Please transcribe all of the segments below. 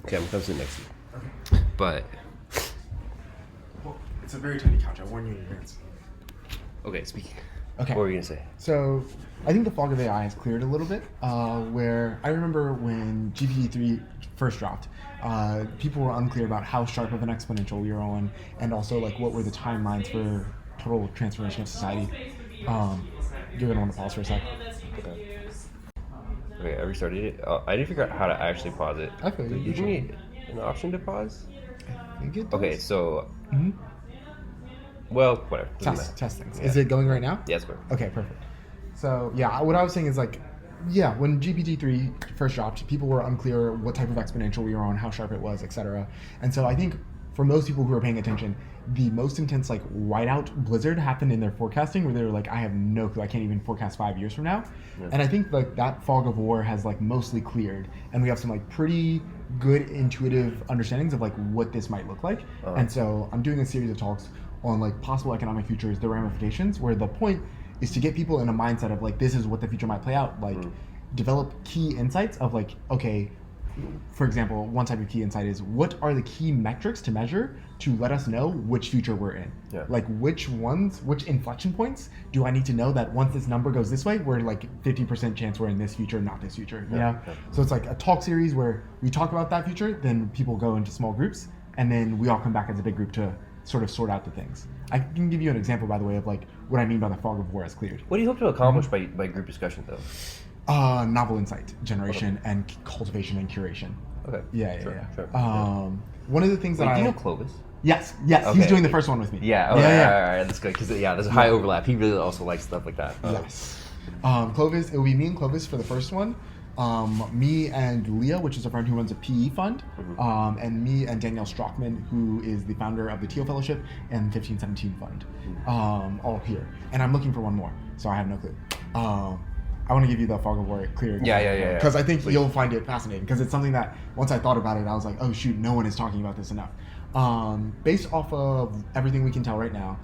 Okay, I'm coming to sit next to you. Okay. But well, it's a very tiny couch. I warn you in advance. okay, speaking. Okay. What were you gonna say? So, I think the fog of AI has cleared a little bit. Where I remember when GPT-3 first dropped, people were unclear about how sharp of an exponential we were on, and also like what were the timelines for total transformation of society. You're gonna want to pause for a sec. Okay, I restarted it. I didn't figure out how to actually pause it. I feel you. Did you give me an option to pause? I think it does. Okay, so Mhm. well, whatever. Test things. Yeah. Is it going right now? Yeah, it's good. Okay, perfect. So yeah, what I was saying is like, yeah, when GPT-3 first dropped, people were unclear what type of exponential we were on, how sharp it was, etc. And so I think for most people who are paying attention, the most intense like whiteout blizzard happened in their forecasting, where they were like, I have no clue, I can't even forecast 5 years from now. Yeah. And I think like that fog of war has like mostly cleared, and we have some like pretty good intuitive understandings of like what this might look like. And so I'm doing a series of talks on like possible economic futures, the ramifications, where the point is to get people in a mindset of like, this is what the future might play out, like develop key insights of like, okay, for example, one type of key insight is what are the key metrics to measure to let us know which future we're in? Yeah. Like which inflection points do I need to know that once this number goes this way, we're like 50% chance we're in this future, not this future, you know? Yeah. So it's like a talk series where we talk about that future, then people go into small groups, and then we all come back as a big group to sort of sort out the things. I can give you an example, by the way, of like what I mean by the fog of war has cleared. What do you hope to accomplish by group discussion, though? Novel insight generation and cultivation and curation. Okay. Sure. One of the things do you know Clovis? Yes, okay. He's doing the first one with me. Yeah, okay, yeah. All right, that's good, because there's a high overlap. He really also likes stuff like that. Yes. Clovis, it will be me and Clovis for the first one. Me and Leah, which is a friend who runs a PE fund, and me and Danielle Strockman, who is the founder of the Teal Fellowship and 1517 Fund, all here. And I'm looking for one more, so I have no clue. I want to give you the fog of war clear. Yeah. Because I think you'll find it fascinating, because it's something that once I thought about it, I was like, oh shoot, no one is talking about this enough. Based off of everything we can tell right now,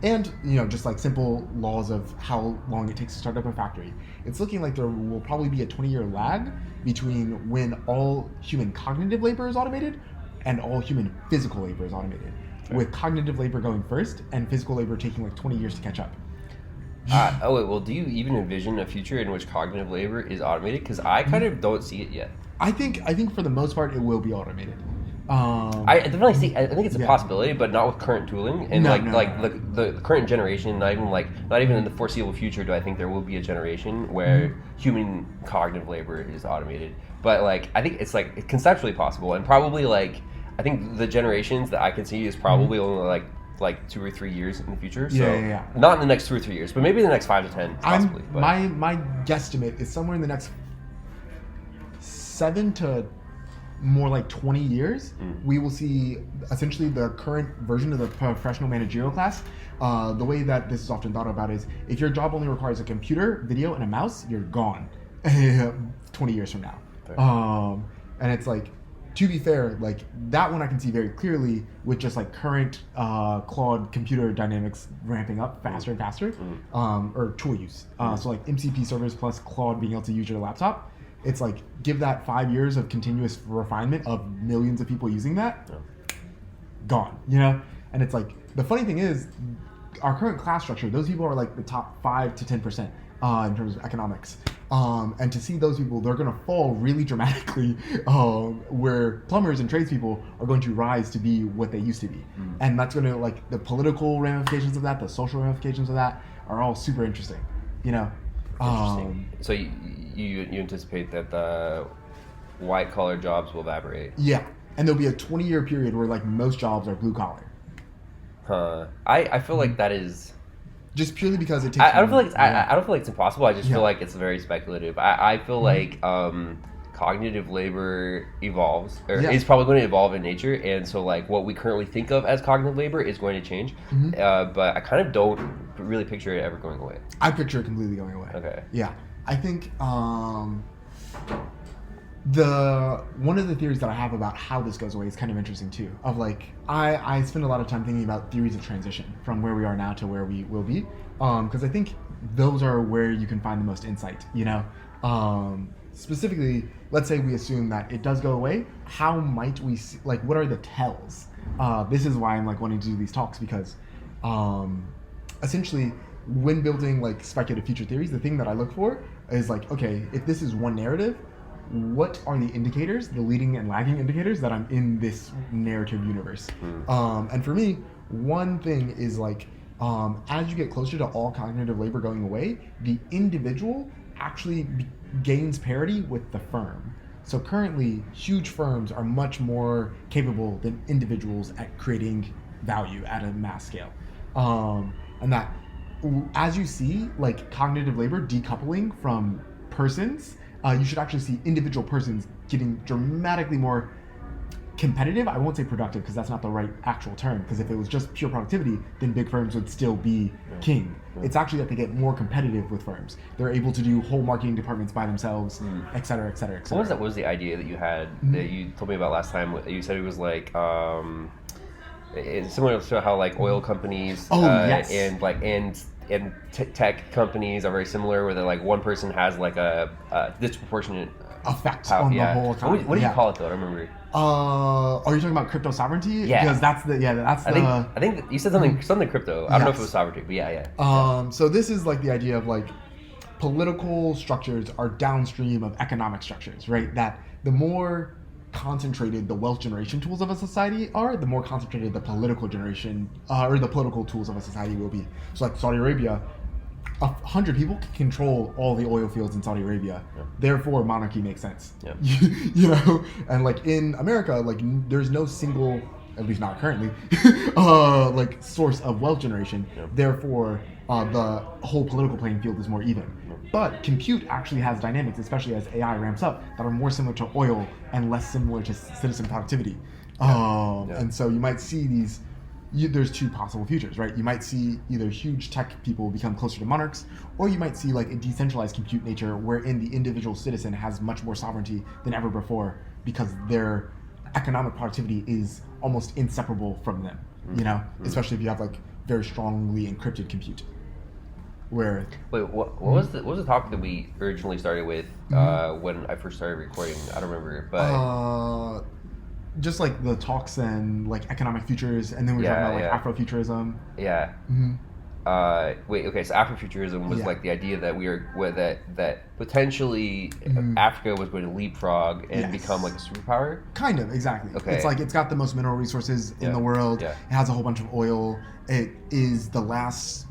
and just like simple laws of how long it takes to start up a factory, it's looking like there will probably be a 20-year lag between when all human cognitive labor is automated and all human physical labor is automated, with cognitive labor going first and physical labor taking like 20 years to catch up. Do you even envision a future in which cognitive labor is automated? Because I kind of don't see it yet. I think for the most part it will be automated. I definitely see. I think it's a possibility, but not with current tooling and the current generation. Not even in the foreseeable future do I think there will be a generation where human cognitive labor is automated. But like I think it's like conceptually possible, and probably like I think the generations that I can see is probably only like 2 or 3 years in the future. So not in the next 2 or 3 years, but maybe in the next 5 to 10 possibly. My guesstimate is somewhere in the next 7 to more like 20 years, we will see essentially the current version of the professional managerial class. The way that this is often thought about is if your job only requires a computer, video, and a mouse, you're gone 20 years from now. And it's like, to be fair, like that one I can see very clearly with just like current Claude computer dynamics ramping up faster and faster, or tool use. So like MCP servers plus Claude being able to use your laptop. It's like, give that 5 years of continuous refinement of millions of people using that, gone, And it's like, the funny thing is, our current class structure, those people are like the top 5 to 10% in terms of economics. And to see those people, they're going to fall really dramatically, where plumbers and tradespeople are going to rise to be what they used to be. And that's going to, like, the political ramifications of that, the social ramifications of that are all super interesting, Interesting. So you anticipate that the white collar jobs will evaporate? Yeah, and there'll be a 20-year period where like most jobs are blue collar. I feel like that is just purely because it takes. I don't feel like I don't feel like it's impossible. I just feel like it's very speculative. I feel like cognitive labor evolves, or is probably going to evolve in nature, and so like what we currently think of as cognitive labor is going to change. But I kind of don't really picture it ever going away. I picture it completely going away. Okay. Yeah, I think one of the theories that I have about how this goes away is kind of interesting too. Of like, I spend a lot of time thinking about theories of transition from where we are now to where we will be, because I think those are where you can find the most insight. specifically, let's say we assume that it does go away. How might we see, like, what are the tells? This is why I'm like wanting to do these talks, because essentially, when building like speculative future theories, the thing that I look for is like, okay, if this is one narrative, what are the indicators, the leading and lagging indicators that I'm in this narrative universe? And for me, one thing is like, as you get closer to all cognitive labor going away, the individual actually gains parity with the firm. So currently, huge firms are much more capable than individuals at creating value at a mass scale. And that, as you see, like cognitive labor decoupling from persons, you should actually see individual persons getting dramatically more competitive. I won't say productive, because that's not the right actual term, because if it was just pure productivity, then big firms would still be king. It's actually that they get more competitive with firms. They're able to do whole marketing departments by themselves, et cetera, et cetera, et cetera. What was the idea that you had that you told me about last time? You said it was like it's similar to how like oil companies and tech companies are very similar, where they're like one person has like a disproportionate effect on the whole economy. What do you call it though? I don't remember. Are you talking about crypto sovereignty? Yeah. Because I think you said something crypto. I don't know if it was sovereignty, but yeah. So this is like the idea of like political structures are downstream of economic structures, right? That the more concentrated the wealth generation tools of a society are, the more concentrated the political generation or the political tools of a society will be. So like Saudi Arabia, 100 people can control all the oil fields in Saudi Arabia. Therefore, monarchy makes sense. You know, and like in America, like there's no single, at least not currently, like source of wealth generation. Therefore, the whole political playing field is more even. But compute actually has dynamics, especially as AI ramps up, that are more similar to oil and less similar to citizen productivity. And so you might see these. There's two possible futures, right? You might see either huge tech people become closer to monarchs, or you might see like a decentralized compute nature wherein the individual citizen has much more sovereignty than ever before, because their economic productivity is almost inseparable from them, you know, especially if you have like very strongly encrypted compute. Where what was the topic that we originally started with when I first started recording? I don't remember, but just like the talks and like economic futures, and then we were talking about like Afrofuturism. Yeah. So Afrofuturism was like the idea that that potentially Africa was going to leapfrog and become like a superpower. Kind of, exactly. Okay. It's like it's got the most mineral resources in the world. It has a whole bunch of oil. It is the last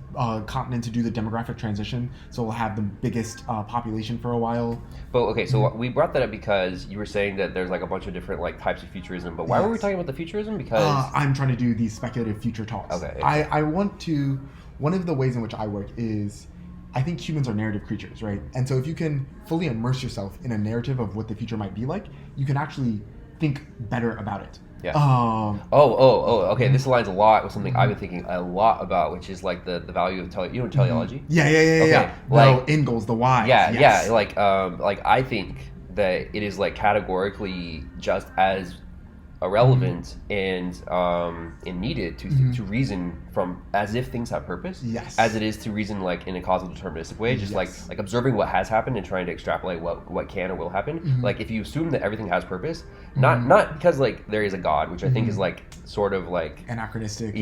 continent to do the demographic transition, so we'll have the biggest population for a while. But okay, so we brought that up because you were saying that there's like a bunch of different like types of futurism. But why were we talking about the futurism? Because I'm trying to do these speculative future talks. Okay. I want to. One of the ways in which I work is, I think humans are narrative creatures, right? And so if you can fully immerse yourself in a narrative of what the future might be like, you can actually think better about it. Yeah. Okay. This aligns a lot with something I've been thinking a lot about, which is like the value of teleology. Yeah. Like the end goals, the why. Yeah. Like I think that it is like categorically just as irrelevant and needed to reason from as if things have purpose, as it is to reason like in a causal deterministic way, just like observing what has happened and trying to extrapolate what can or will happen. Like if you assume that everything has purpose, not because like there is a God, which I think is like sort of like anachronistic.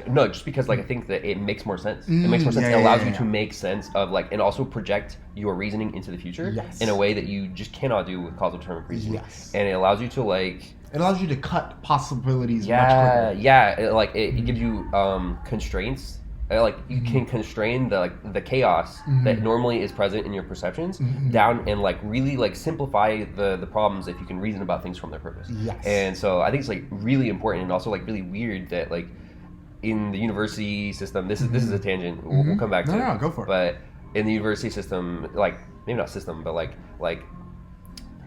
No, just because like I think that it makes more sense. It makes more sense. It allows you to make sense of like, and also project your reasoning into the future in a way that you just cannot do with causal determinant reasoning. And it allows you to like. It allows you to cut possibilities much quicker. It gives you constraints. Like you can constrain the chaos that normally is present in your perceptions down and like really like simplify the problems if you can reason about things from their purpose. And so I think it's like really important and also like really weird that like in the university system, this is a tangent. We'll come back to it. No, go for it. But in the university system, like maybe not system, but like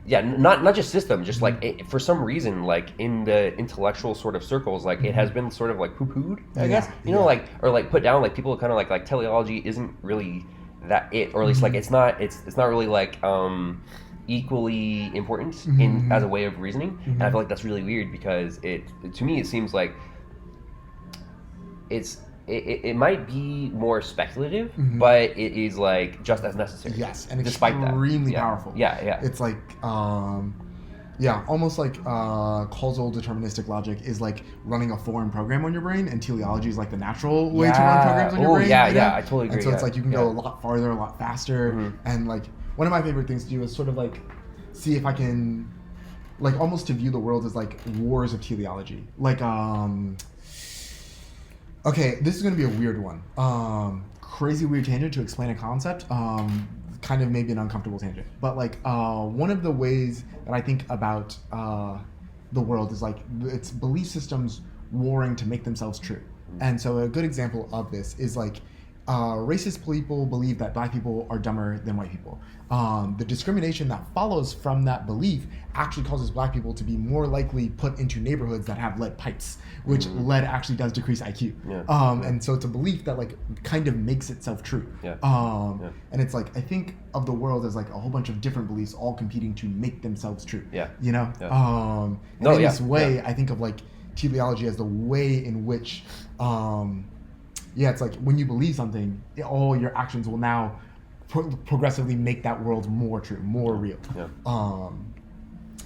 not just system, just like for some reason, like in the intellectual sort of circles, like it has been sort of like poo-pooed, I guess, you know, like or like put down, like people kind of like teleology isn't really that it, or at least like it's not really like equally important in as a way of reasoning, and I feel like that's really weird because to me it seems like it's it might be more speculative, but it is like just as necessary. Yes, and despite extremely that. powerful. Yeah. It's like almost like causal deterministic logic is like running a foreign program on your brain, and teleology is like the natural way to run programs on your brain. I totally agree. And so it's like you can go a lot farther, a lot faster, and like one of my favorite things to do is sort of like see if I can like almost to view the world as like wars of teleology. Like okay, this is going to be a weird one. Crazy weird tangent to explain a concept. Kind of maybe an uncomfortable tangent. But like one of the ways that I think about the world is like it's belief systems warring to make themselves true. And so a good example of this is like racist people believe that black people are dumber than white people. The discrimination that follows from that belief actually causes black people to be more likely put into neighborhoods that have lead pipes, which lead actually does decrease IQ. And so it's a belief that like kind of makes itself true. And it's like I think of the world as like a whole bunch of different beliefs all competing to make themselves true. You know? In this way, I think of like teleology as the way in which it's like when you believe something, all your actions will now progressively make that world more true, more real.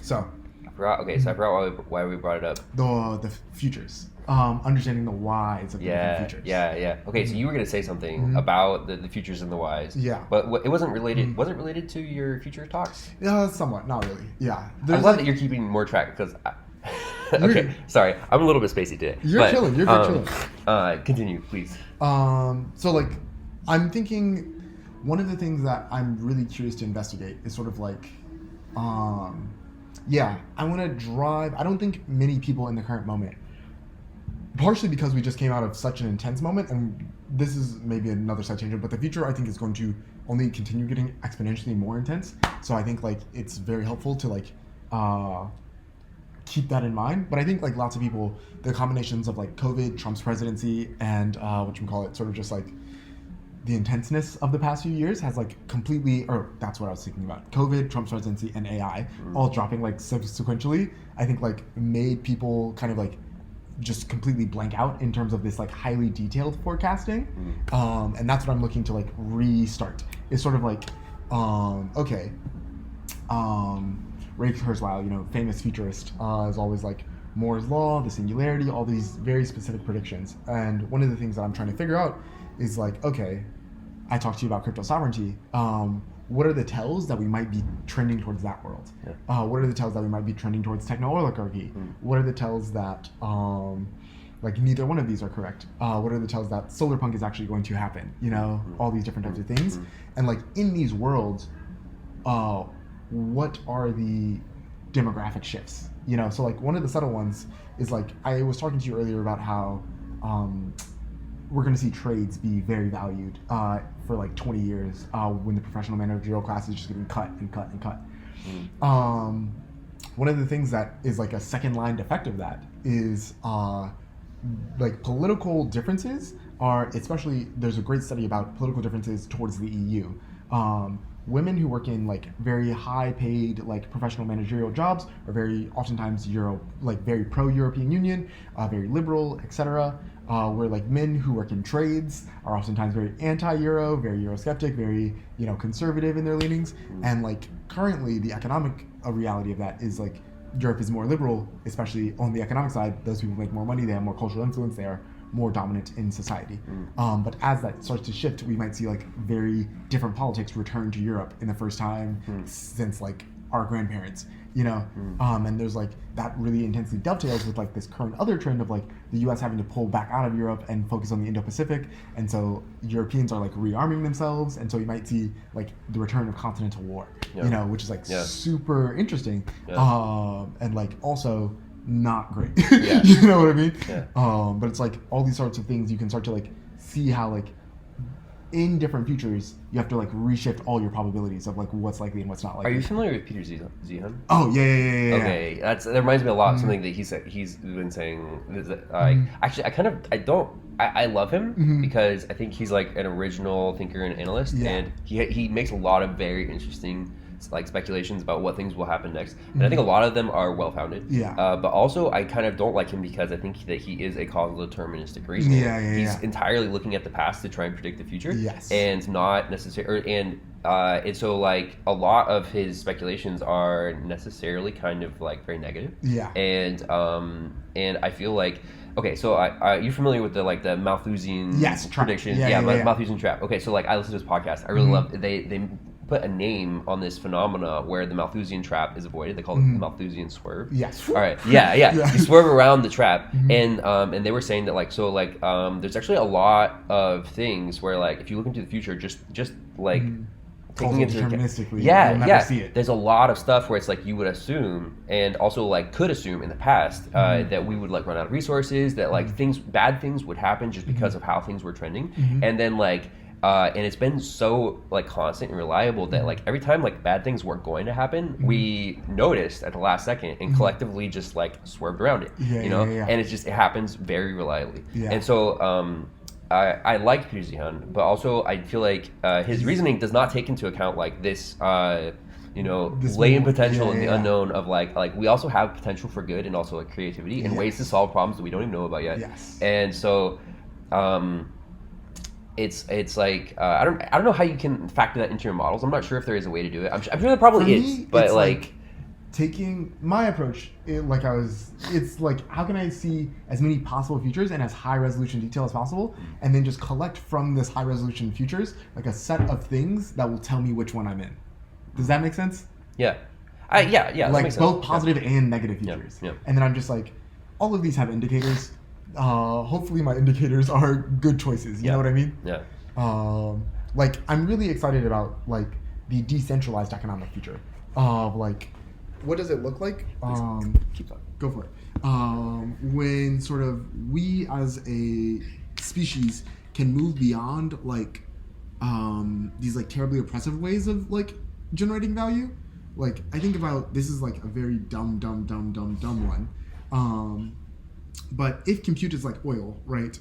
So I forgot why we brought it up. The futures, understanding the whys of the different futures. Okay, so you were going to say something about the futures and the whys. But it wasn't related. Was it related to your future talks? Somewhat, not really. I'm glad that you're keeping more track because. Okay, sorry, I'm a little bit spacey today. You're chilling. You're good chilling. Continue, please. So like, I'm thinking one of the things that I'm really curious to investigate is sort of like, I want to drive. I don't think many people in the current moment, partially because we just came out of such an intense moment, and this is maybe another side tangent, but the future I think is going to only continue getting exponentially more intense. So I think like it's very helpful to like, keep that in mind. But I think like lots of people, the combinations of like COVID, Trump's presidency, and sort of just like the intenseness of the past few years has like completely, or that's what I was thinking about. COVID, Trump's presidency, and AI all dropping like sequentially, I think like made people kind of like just completely blank out in terms of this like highly detailed forecasting. And that's what I'm looking to like restart. It's sort of like, Ray Kurzweil, famous futurist, is always like Moore's law, the singularity, all these very specific predictions. And one of the things that I'm trying to figure out is like, okay, I talked to you about crypto sovereignty. What are the tells that we might be trending towards that world? What are the tells that we might be trending towards techno-oligarchy? What are the tells that like neither one of these are correct? What are the tells that solar punk is actually going to happen? All these different types of things. And like in these worlds, what are the demographic shifts? So like one of the subtle ones is like I was talking to you earlier about how we're going to see trades be very valued for like 20 years when the professional managerial class is just getting cut and cut and cut. One of the things that is like a second line effect of that is like political differences are, especially there's a great study about political differences towards the EU. Women who work in like very high paid like professional managerial jobs are very oftentimes very pro-European Union, very liberal, etc. Where like men who work in trades are oftentimes very anti-Euro, very Eurosceptic, very conservative in their leanings. And like currently the economic reality of that is like Europe is more liberal, especially on the economic side. Those people make more money, they have more cultural influence, they are more dominant in society. But as that starts to shift, we might see like very different politics return to Europe in the first time since like our grandparents, and there's like that really intensely dovetails with like this current other trend of like the US having to pull back out of Europe and focus on the Indo-Pacific. And so Europeans are like rearming themselves. And so you might see like the return of continental war, which is like super interesting. And like also not great. You know what I mean? But it's like all these sorts of things you can start to like see how like in different futures you have to like reshift all your probabilities of like what's likely and what's not likely. Are you familiar with Peter Zeihan? Oh yeah. Okay, that reminds me a lot of something that he's been saying. Actually, I love him because I think he's like an original thinker and analyst, and he makes a lot of very interesting like speculations about what things will happen next, and I think a lot of them are well founded. Yeah. But also, I kind of don't like him because I think that he is a causal deterministic reasoner. He's entirely looking at the past to try and predict the future. Yes. And not necessarily, and so like a lot of his speculations are necessarily kind of like very negative. Yeah. And I feel like, okay, so you're familiar with the Malthusian prediction? Yeah. Malthusian trap. Okay, so like I listen to this podcast. I really love they put a name on this phenomena where the Malthusian trap is avoided. They call it the Malthusian swerve. Yes. All right. Yeah. You swerve around the trap, and they were saying that there's actually a lot of things where like if you look into the future, just like. Taking into deterministically, see it. There's a lot of stuff where it's like you would assume, and also like could assume in the past that we would like run out of resources, that like bad things would happen just because of how things were trending, and then like and it's been so like constant and reliable that like every time like bad things weren't going to happen, we noticed at the last second and collectively just like swerved around it, and it happens very reliably, and so. I like Peter Zihan, but also I feel like his reasoning does not take into account like this, this latent potential and the unknown of like we also have potential for good and also like creativity and ways to solve problems that we don't even know about yet. Yes. And so, it's like I don't know how you can factor that into your models. I'm not sure if there is a way to do it. I'm sure there probably is, but like taking my approach, it's like, how can I see as many possible futures and as high resolution detail as possible, and then just collect from this high resolution futures like a set of things that will tell me which one I'm in. Does that make sense? Yeah. Like both positive and negative futures. Yeah. And then I'm just like, all of these have indicators. Hopefully my indicators are good choices. You know what I mean? Yeah. Like I'm really excited about like the decentralized economic future of like, what does it look like? Keep talking. Go for it. When sort of we as a species can move beyond like these like terribly oppressive ways of like generating value. Like I think about, this is like a very dumb one. But if compute is like oil, right?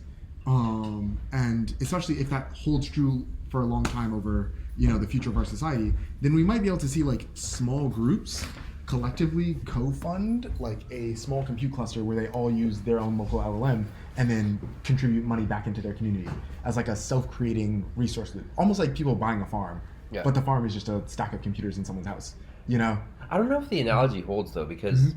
And especially if that holds true for a long time over, the future of our society, then we might be able to see like small groups collectively co-fund like a small compute cluster where they all use their own local LLM and then contribute money back into their community as like a self-creating resource loop, almost like people buying a farm, but the farm is just a stack of computers in someone's house. I don't know if the analogy holds though, because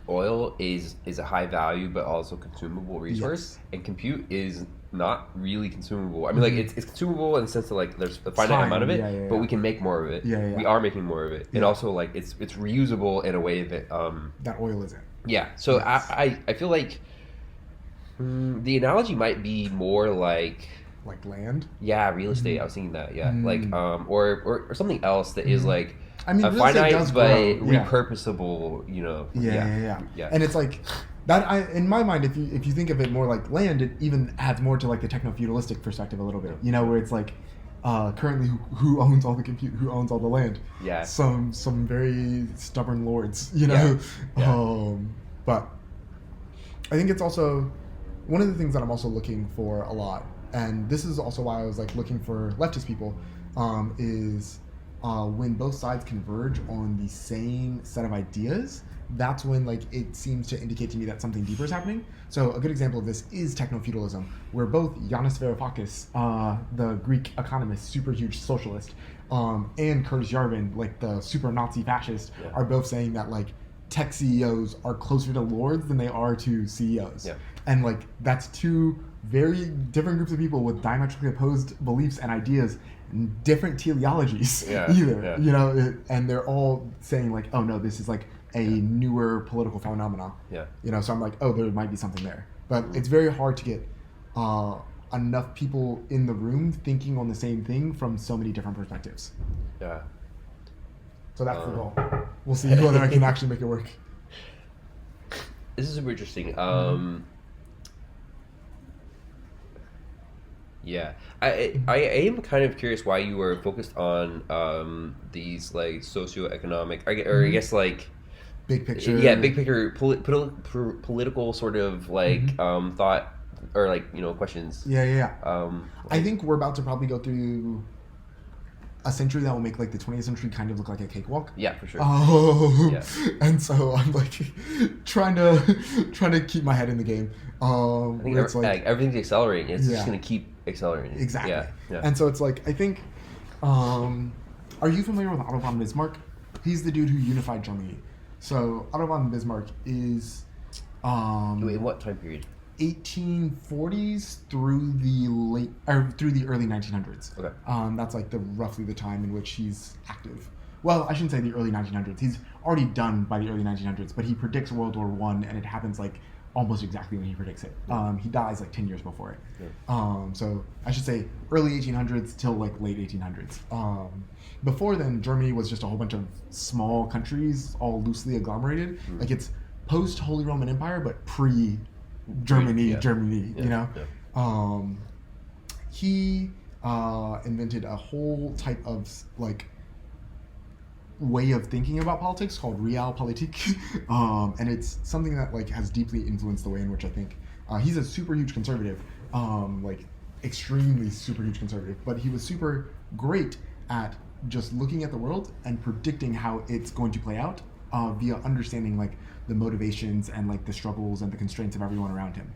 oil is a high value but also consumable resource, and compute is not really consumable. I mean, like it's consumable in the sense that like there's a finite amount of it, but we can make more of it. We are making more of it, and also like it's reusable in a way that that oil isn't. Yeah. So I feel like the analogy might be more like land. Yeah, real estate. I was thinking that. Yeah, like or something else that is like. I mean, a finite but repurposable, Yeah. And it's like that. In my mind, if you think of it more like land, it even adds more to like the techno-feudalistic perspective a little bit. Where it's like currently who owns all the compute, who owns all the land. Yeah. Some very stubborn lords. But I think it's also one of the things that I'm also looking for a lot, and this is also why I was like looking for leftist people, is. When both sides converge on the same set of ideas, that's when like it seems to indicate to me that something deeper is happening. So a good example of this is technofeudalism, where both Yanis Varoufakis, the Greek economist, super huge socialist, and Curtis Yarvin, like the super Nazi fascist, are both saying that like tech CEOs are closer to lords than they are to CEOs. And like that's two very different groups of people with diametrically opposed beliefs and ideas, and different teleologies and they're all saying like, oh no, this is like a newer political phenomena. So I'm like, oh, there might be something there, but it's very hard to get enough people in the room thinking on the same thing from so many different perspectives. So that's the goal. We'll see whether I can actually make it work. This is super interesting. Yeah, I am kind of curious why you were focused on these like socioeconomic, I guess like big picture. Yeah, big picture political sort of like thought or like questions. I think we're about to probably go through a century that will make like the 20th century kind of look like a cakewalk. Yeah, for sure. Yeah. And so I'm like trying to keep my head in the game. I think it's like everything's accelerating. It's just going to keep accelerating. Exactly. Yeah. And so it's like, I think, are you familiar with Otto von Bismarck? He's the dude who unified Germany. So Otto von Bismarck is Wait, what time period? 1840s through the early 1900s. Okay. That's like roughly the time in which he's active. Well, I shouldn't say the early 1900s. He's already done by the early 1900s, but he predicts World War I, and it happens like almost exactly when he predicts it. He dies like 10 years before it. Yeah. So I should say early 1800s till like late 1800s. Before then, Germany was just a whole bunch of small countries, all loosely agglomerated. Like it's post Holy Roman Empire, but pre Germany, you know. Yeah. He invented a whole type of like way of thinking about politics called realpolitik, and it's something that like has deeply influenced the way in which I think. He's a super huge conservative, like extremely super huge conservative, but he was super great at just looking at the world and predicting how it's going to play out via understanding like the motivations and like the struggles and the constraints of everyone around him.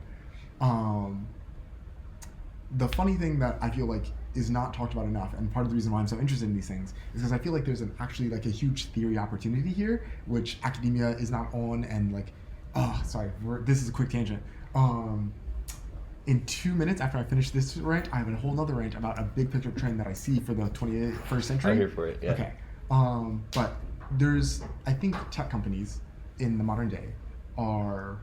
The funny thing that I feel like is not talked about enough, and part of the reason why I'm so interested in these things is because I feel like there's actually like a huge theory opportunity here, which academia is not on, and like, this is a quick tangent. In 2 minutes after I finish this rant, I have a whole nother rant about a big picture trend that I see for the 21st century. I'm here for it, yeah. Okay. But I think tech companies in the modern day are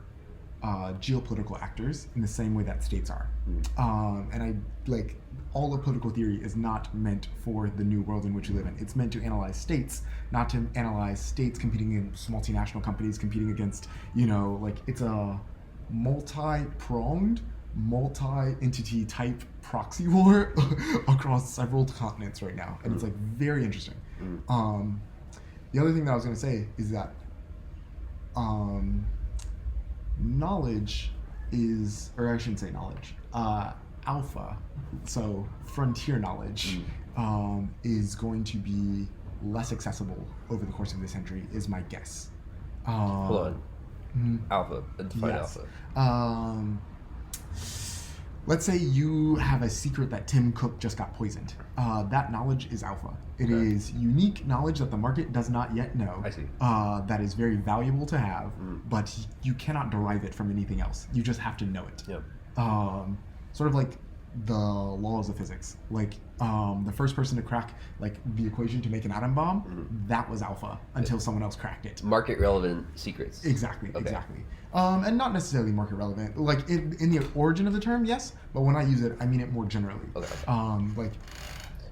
geopolitical actors in the same way that states are. And I like all of political theory is not meant for the new world in which we live in. It's meant to analyze states, not to analyze states competing against multinational companies, competing against, like it's a multi-pronged, multi-entity type proxy war across several continents right now. And it's like very interesting. The other thing that I was going to say is that knowledge is, or I shouldn't say knowledge, alpha, so frontier knowledge, is going to be less accessible over the course of this century, is my guess. Hold on. Alpha, define alpha. Let's say you have a secret that Tim Cook just got poisoned. That knowledge is alpha. It is unique knowledge that the market does not yet know. I see. That is very valuable to have, but you cannot derive it from anything else. You just have to know it. Yep. Sort of like the laws of physics. Like the first person to crack like the equation to make an atom bomb, that was alpha until someone else cracked it. Market relevant secrets. Exactly. And not necessarily market relevant. Like in the origin of the term, yes, but when I use it, I mean it more generally. Like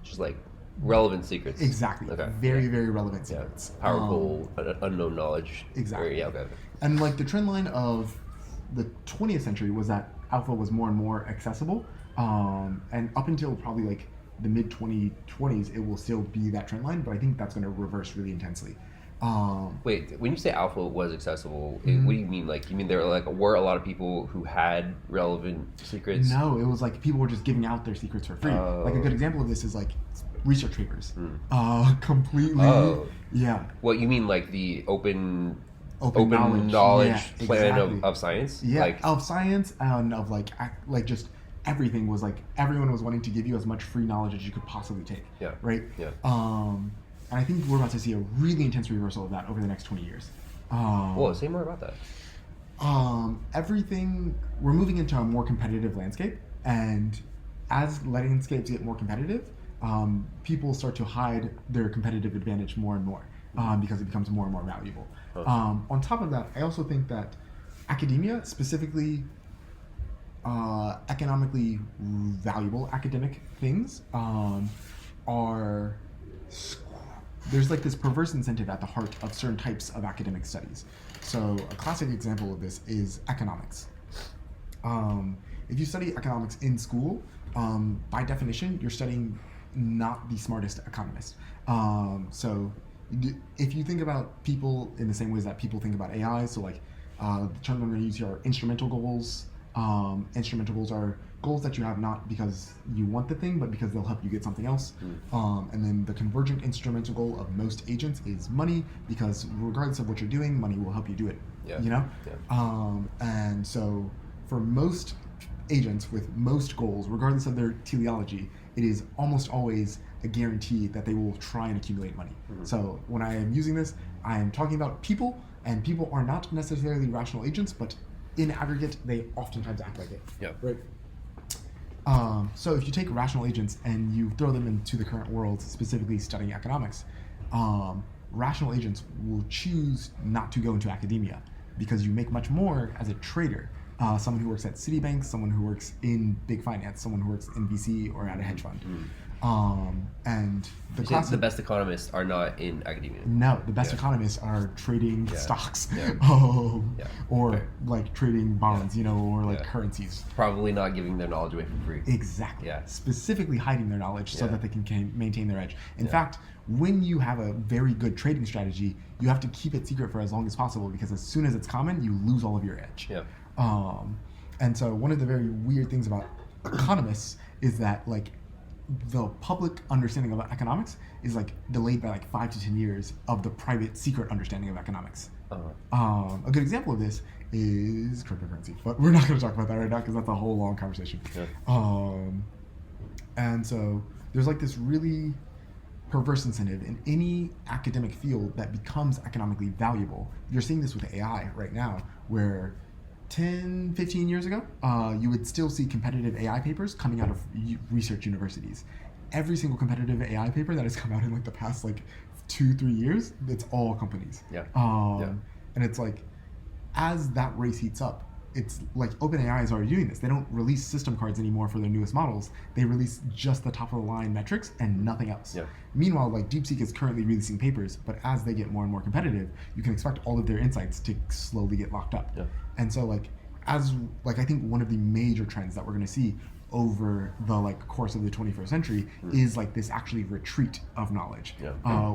just like relevant secrets. Exactly. Very, very relevant secrets. Powerful, unknown knowledge. Exactly. And like the trend line of the 20th century was that alpha was more and more accessible. And up until probably like the mid 2020s, it will still be that trend line, but I think that's going to reverse really intensely. Wait, when you say alpha was accessible, what do you mean? Like, you mean there were a lot of people who had relevant secrets? No, it was like people were just giving out their secrets for free. Like a good example of this is like research papers. Completely. Yeah. What you mean, like the open knowledge plan of science? Yeah, like, of science and of like just everything was like everyone was wanting to give you as much free knowledge as you could possibly take. Yeah. Right. Yeah. And I think we're about to see a really intense reversal of that over the next 20 years. Whoa, say more about that. We're moving into a more competitive landscape, and as landscapes get more competitive, people start to hide their competitive advantage more and more because it becomes more and more valuable. On top of that, I also think that academia, specifically economically valuable academic things, there's like this perverse incentive at the heart of certain types of academic studies. So a classic example of this is economics. If you study economics in school, by definition, you're studying not the smartest economist. So if you think about people in the same ways that people think about AI, so like the term I'm going to use here are instrumental goals, Instrumental goals are goals that you have not because you want the thing, but because they'll help you get something else. And then the convergent instrumental goal of most agents is money, because regardless of what you're doing, money will help you do it. You know? And so for most agents with most goals, regardless of their teleology, it is almost always a guarantee that they will try and accumulate money. So when I am using this, I am talking about people, and people are not necessarily rational agents, but in aggregate, they oftentimes act like it. Right? So if you take rational agents and you throw them into the current world, specifically studying economics, rational agents will choose not to go into academia because you make much more as a trader. Someone who works at Citibank, someone who works in big finance, someone who works in VC or at a hedge fund. And the best economists are not in academia. No, the best economists are trading stocks, or like trading bonds, you know, or like currencies. Probably not giving their knowledge away for free. Exactly. Specifically hiding their knowledge so that they can maintain their edge. In fact, when you have a very good trading strategy, you have to keep it secret for as long as possible, because as soon as it's common, you lose all of your edge. And so one of the very weird things about economists is that like the public understanding of economics is like delayed by like 5 to 10 years of the private secret understanding of economics. A good example of this is cryptocurrency, but we're not going to talk about that right now because that's a whole long conversation. And so there's like this really perverse incentive in any academic field that becomes economically valuable. You're seeing this with AI right now, where 10, 15 years ago, you would still see competitive AI papers coming out of research universities. Every single competitive AI paper that has come out in like the past like 2-3 years, it's all companies. And it's like, as that race heats up, it's like OpenAI is already doing this. They don't release system cards anymore for their newest models. They release just the top of the line metrics and nothing else. Meanwhile, like DeepSeek is currently releasing papers, but as they get more and more competitive, you can expect all of their insights to slowly get locked up. And so like, as like, I think one of the major trends that we're going to see over the like course of the 21st century is like this actually retreat of knowledge,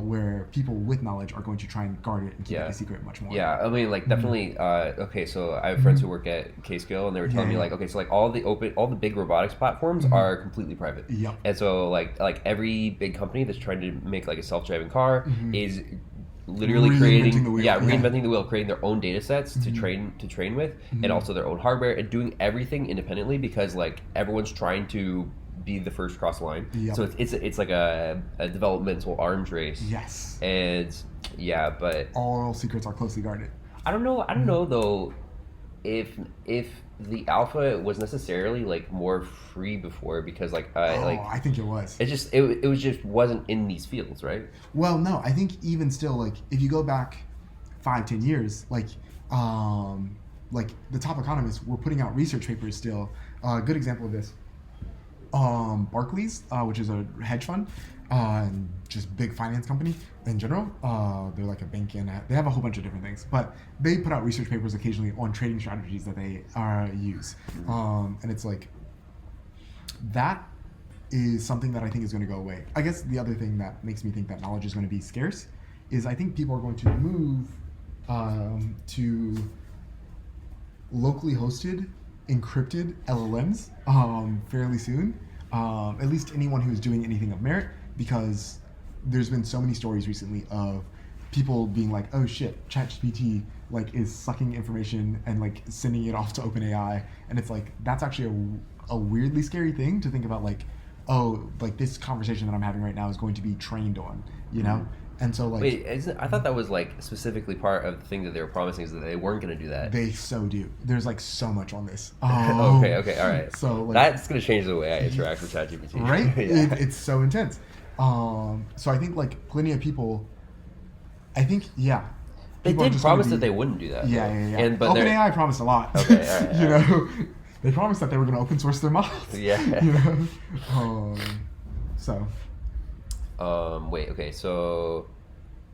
where people with knowledge are going to try and guard it and keep it a secret much more. I mean, like definitely. Okay, so I have friends who work at K-Scale, and they were telling me like, okay, so like all the big robotics platforms are completely private. And so like every big company that's trying to make like a self-driving car is literally reinventing the wheel, creating their own data sets to train with, and also their own hardware, and doing everything independently, because like everyone's trying to be the first across the line. So it's like a developmental arms race. And but all secrets are closely guarded. I don't know though if the alpha was necessarily like more free before, because like I think it was. It was just wasn't in these fields, right? Well, no, I think even still, like if you go back 5-10 years, like the top economists were putting out research papers still. A good example of this, Barclays, which is a hedge fund, and just big finance company in general. They're like a bank, and they have a whole bunch of different things, but they put out research papers occasionally on trading strategies that they use. And it's like, that is something that I think is going to go away. I guess the other thing that makes me think that knowledge is going to be scarce is I think people are going to move to locally hosted, encrypted LLMs fairly soon. At least anyone who's doing anything of merit, because there's been so many stories recently of people being like, oh shit, ChatGPT like is sucking information and like sending it off to OpenAI, and it's like, that's actually a weirdly scary thing to think about, like, oh, like this conversation that I'm having right now is going to be trained on, you know? And so like, wait, I thought that was like specifically part of the thing that they were promising, is that they weren't going to do that. They so do. There's like so much on this. Okay, all right. So like, that's going to change the way I interact with ChatGPT. Right? It's so intense. So I think like plenty of people, I think, they did promise that they wouldn't do that. And but OpenAI promised a lot. Okay, all right. You know, they promised that they were going to open source their models. You know, so. Wait, okay, so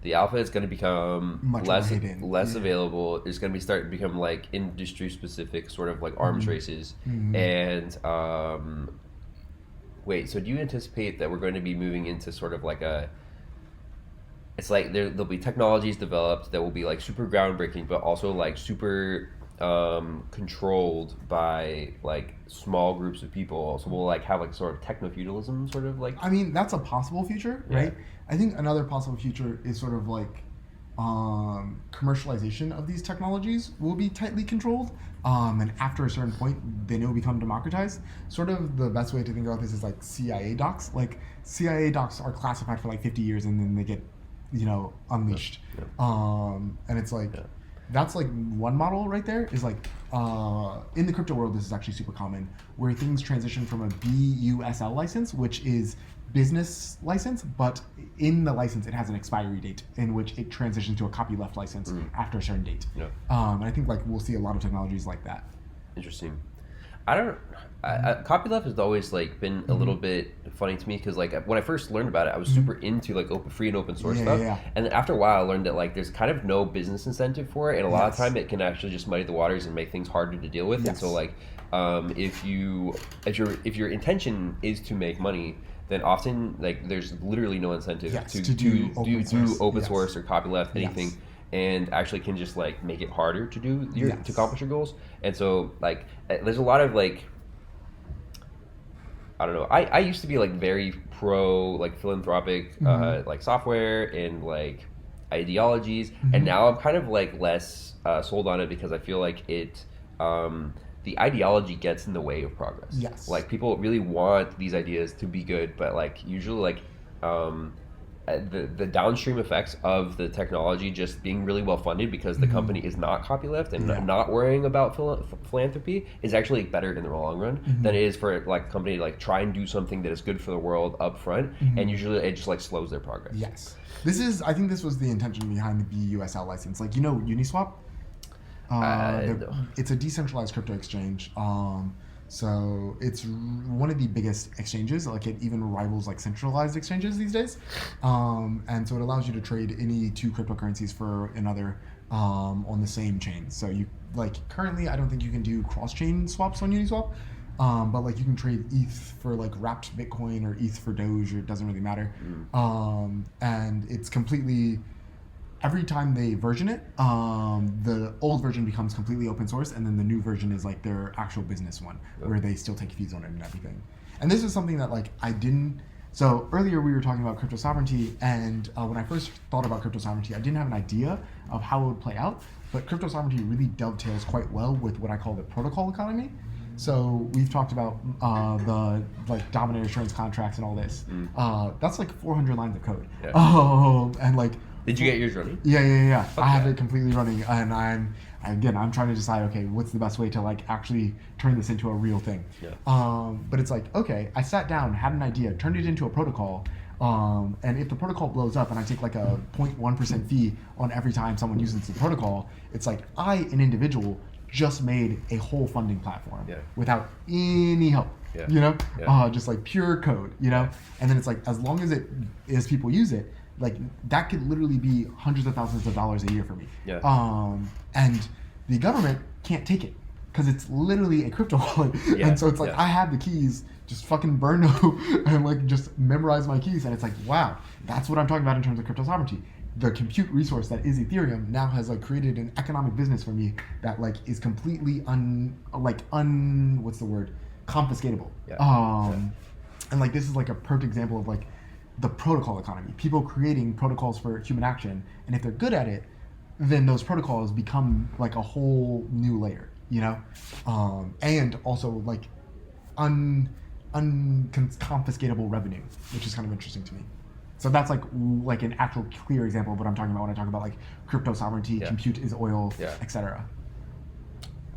the alpha is going to become much less available. It's going to start to become like industry specific, sort of like arms races. And wait, so do you anticipate that we're going to be moving into sort of like it's like there'll be technologies developed that will be like super groundbreaking, but also like super controlled by like small groups of people. So we'll like have like sort of technofudalism, sort of like. I mean, that's a possible future, right? I think another possible future is sort of like commercialization of these technologies will be tightly controlled, and after a certain point, then it will become democratized. Sort of the best way to think about this is like CIA docs. Like CIA docs are classified for like 50 years and then they get, unleashed. And it's like. That's like one model right there is like in the crypto world, this is actually super common, where things transition from a BUSL license, which is business license, but in the license it has an expiry date in which it transitions to a copyleft license after a certain date. And I think like we'll see a lot of technologies like that. Interesting. Copyleft has always like been a little bit funny to me because like when I first learned about it, I was super into like free and open source stuff, and then after a while I learned that like there's kind of no business incentive for it, and a lot of time it can actually just muddy the waters and make things harder to deal with. And so like if your intention is to make money, then often like there's literally no incentive to do open source or copyleft anything. And actually can just like make it harder to do to accomplish your goals. And so like there's a lot of like, I don't know. I used to be like very pro like philanthropic like software and like ideologies, and now I'm kind of like less sold on it because I feel like it the ideology gets in the way of progress. Like people really want these ideas to be good, but like usually like the downstream effects of the technology just being really well funded because the company is not copyleft and not worrying about philanthropy is actually better in the long run than it is for like a company to like try and do something that is good for the world up front, and usually it just like slows their progress. I think this was the intention behind the BUSL license. Like Uniswap, it's a decentralized crypto exchange. So it's one of the biggest exchanges. Like it even rivals like centralized exchanges these days. And so it allows you to trade any two cryptocurrencies for another on the same chain. So you like currently, I don't think you can do cross-chain swaps on Uniswap, but like you can trade ETH for like wrapped Bitcoin or ETH for Doge, or it doesn't really matter. And it's completely. Every time they version it, the old version becomes completely open source, and then the new version is like their actual business one, where they still take fees on it and everything. And this is something that like I didn't. So earlier we were talking about crypto sovereignty, and when I first thought about crypto sovereignty, I didn't have an idea of how it would play out. But crypto sovereignty really dovetails quite well with what I call the protocol economy. So we've talked about the like dominant assurance contracts and all this. That's like 400 lines of code, and like. Did you get yours running? Yeah. I have it completely running, and I'm trying to decide, okay, what's the best way to like actually turn this into a real thing. But it's like, okay, I sat down, had an idea, turned it into a protocol, and if the protocol blows up and I take like a 0.1% fee on every time someone uses the protocol, it's like an individual just made a whole funding platform without any help. Just like pure code, and then it's like as long as people use it, like that could literally be hundreds of thousands of dollars a year for me. And the government can't take it because it's literally a crypto wallet. And so it's like I have the keys, just fucking burn them and like just memorize my keys. And it's like, wow, that's what I'm talking about in terms of crypto sovereignty. The compute resource that is Ethereum now has like created an economic business for me that like is completely confiscatable. And like this is like a perfect example of like the protocol economy, people creating protocols for human action, and if they're good at it, then those protocols become like a whole new layer, and also like unconfiscatable revenue, which is kind of interesting to me. So that's like an actual clear example of what I'm talking about when I talk about like crypto sovereignty, compute is oil, etc.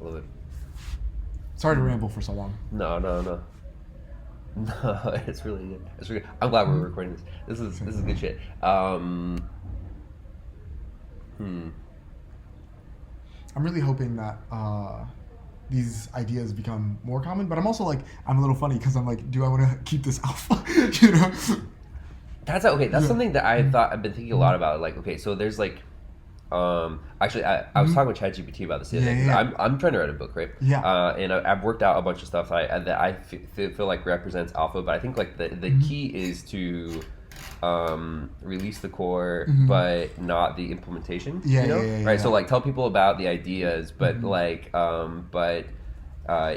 I love it. Sorry to ramble for so long. No, it's really good. I'm glad we're recording this. This is good shit. I'm really hoping that these ideas become more common, but I'm also like, I'm a little funny because I'm like, do I want to keep this alpha? That's okay. That's something that I've been thinking a lot about. Like, okay, so there's like, actually, I was talking with ChatGPT about this the other day. I'm trying to write a book, right? And I've worked out a bunch of stuff that I feel like represents alpha, but I think like the key is to release the core, Mm-hmm. but not the implementation. Yeah, you know? yeah, yeah, right. yeah. So like tell people about the ideas, but Mm-hmm.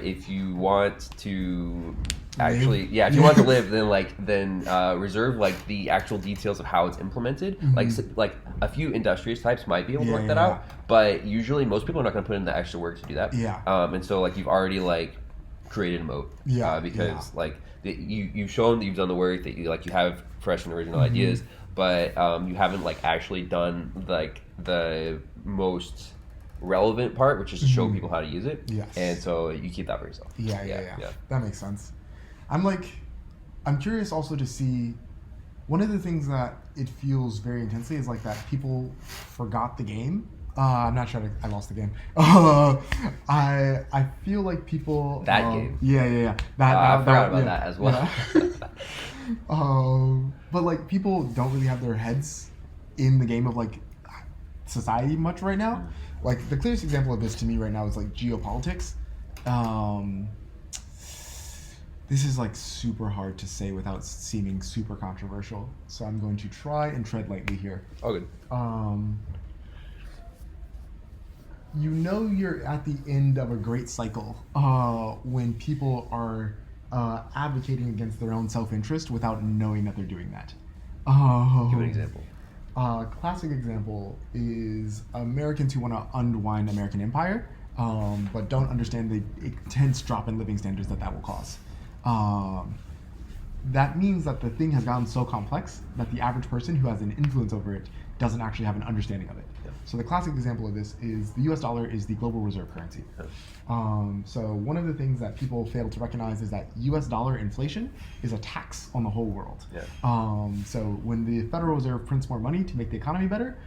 if you want to Live? actually, if you want to live, then reserve like the actual details of how it's implemented. Like a few industrious types might be able to work that out, but usually most people are not going to put in the extra work to do that. Yeah. And so like you've already like created a moat. Because like you've shown that you've done the work, that you have fresh and original ideas, but you haven't like actually done like the most relevant part, which is to show people how to use it. Yes. And so you keep that for yourself. Yeah. That makes sense. I'm curious also to see, one of the things that it feels very intensely is like that people forgot the game. I'm not sure I lost the game. I feel like people game. Yeah. I forgot about that as well. Yeah. But like people don't really have their heads in the game of like society much right now. Like the clearest example of this to me right now is like geopolitics. This is like super hard to say without seeming super controversial, so I'm going to try and tread lightly here. Oh, good. You know you're at the end of a great cycle when people are advocating against their own self-interest without knowing that they're doing that. Give an example. Classic example is Americans who want to unwind American empire, but don't understand the intense drop in living standards that will cause. That means that the thing has gotten so complex that the average person who has an influence over it doesn't actually have an understanding of it. Yeah. So the classic example of this is the US dollar is the global reserve currency. Yeah. So one of the things that people fail to recognize is that US dollar inflation is a tax on the whole world. Yeah. So when the Federal Reserve prints more money to make the economy better,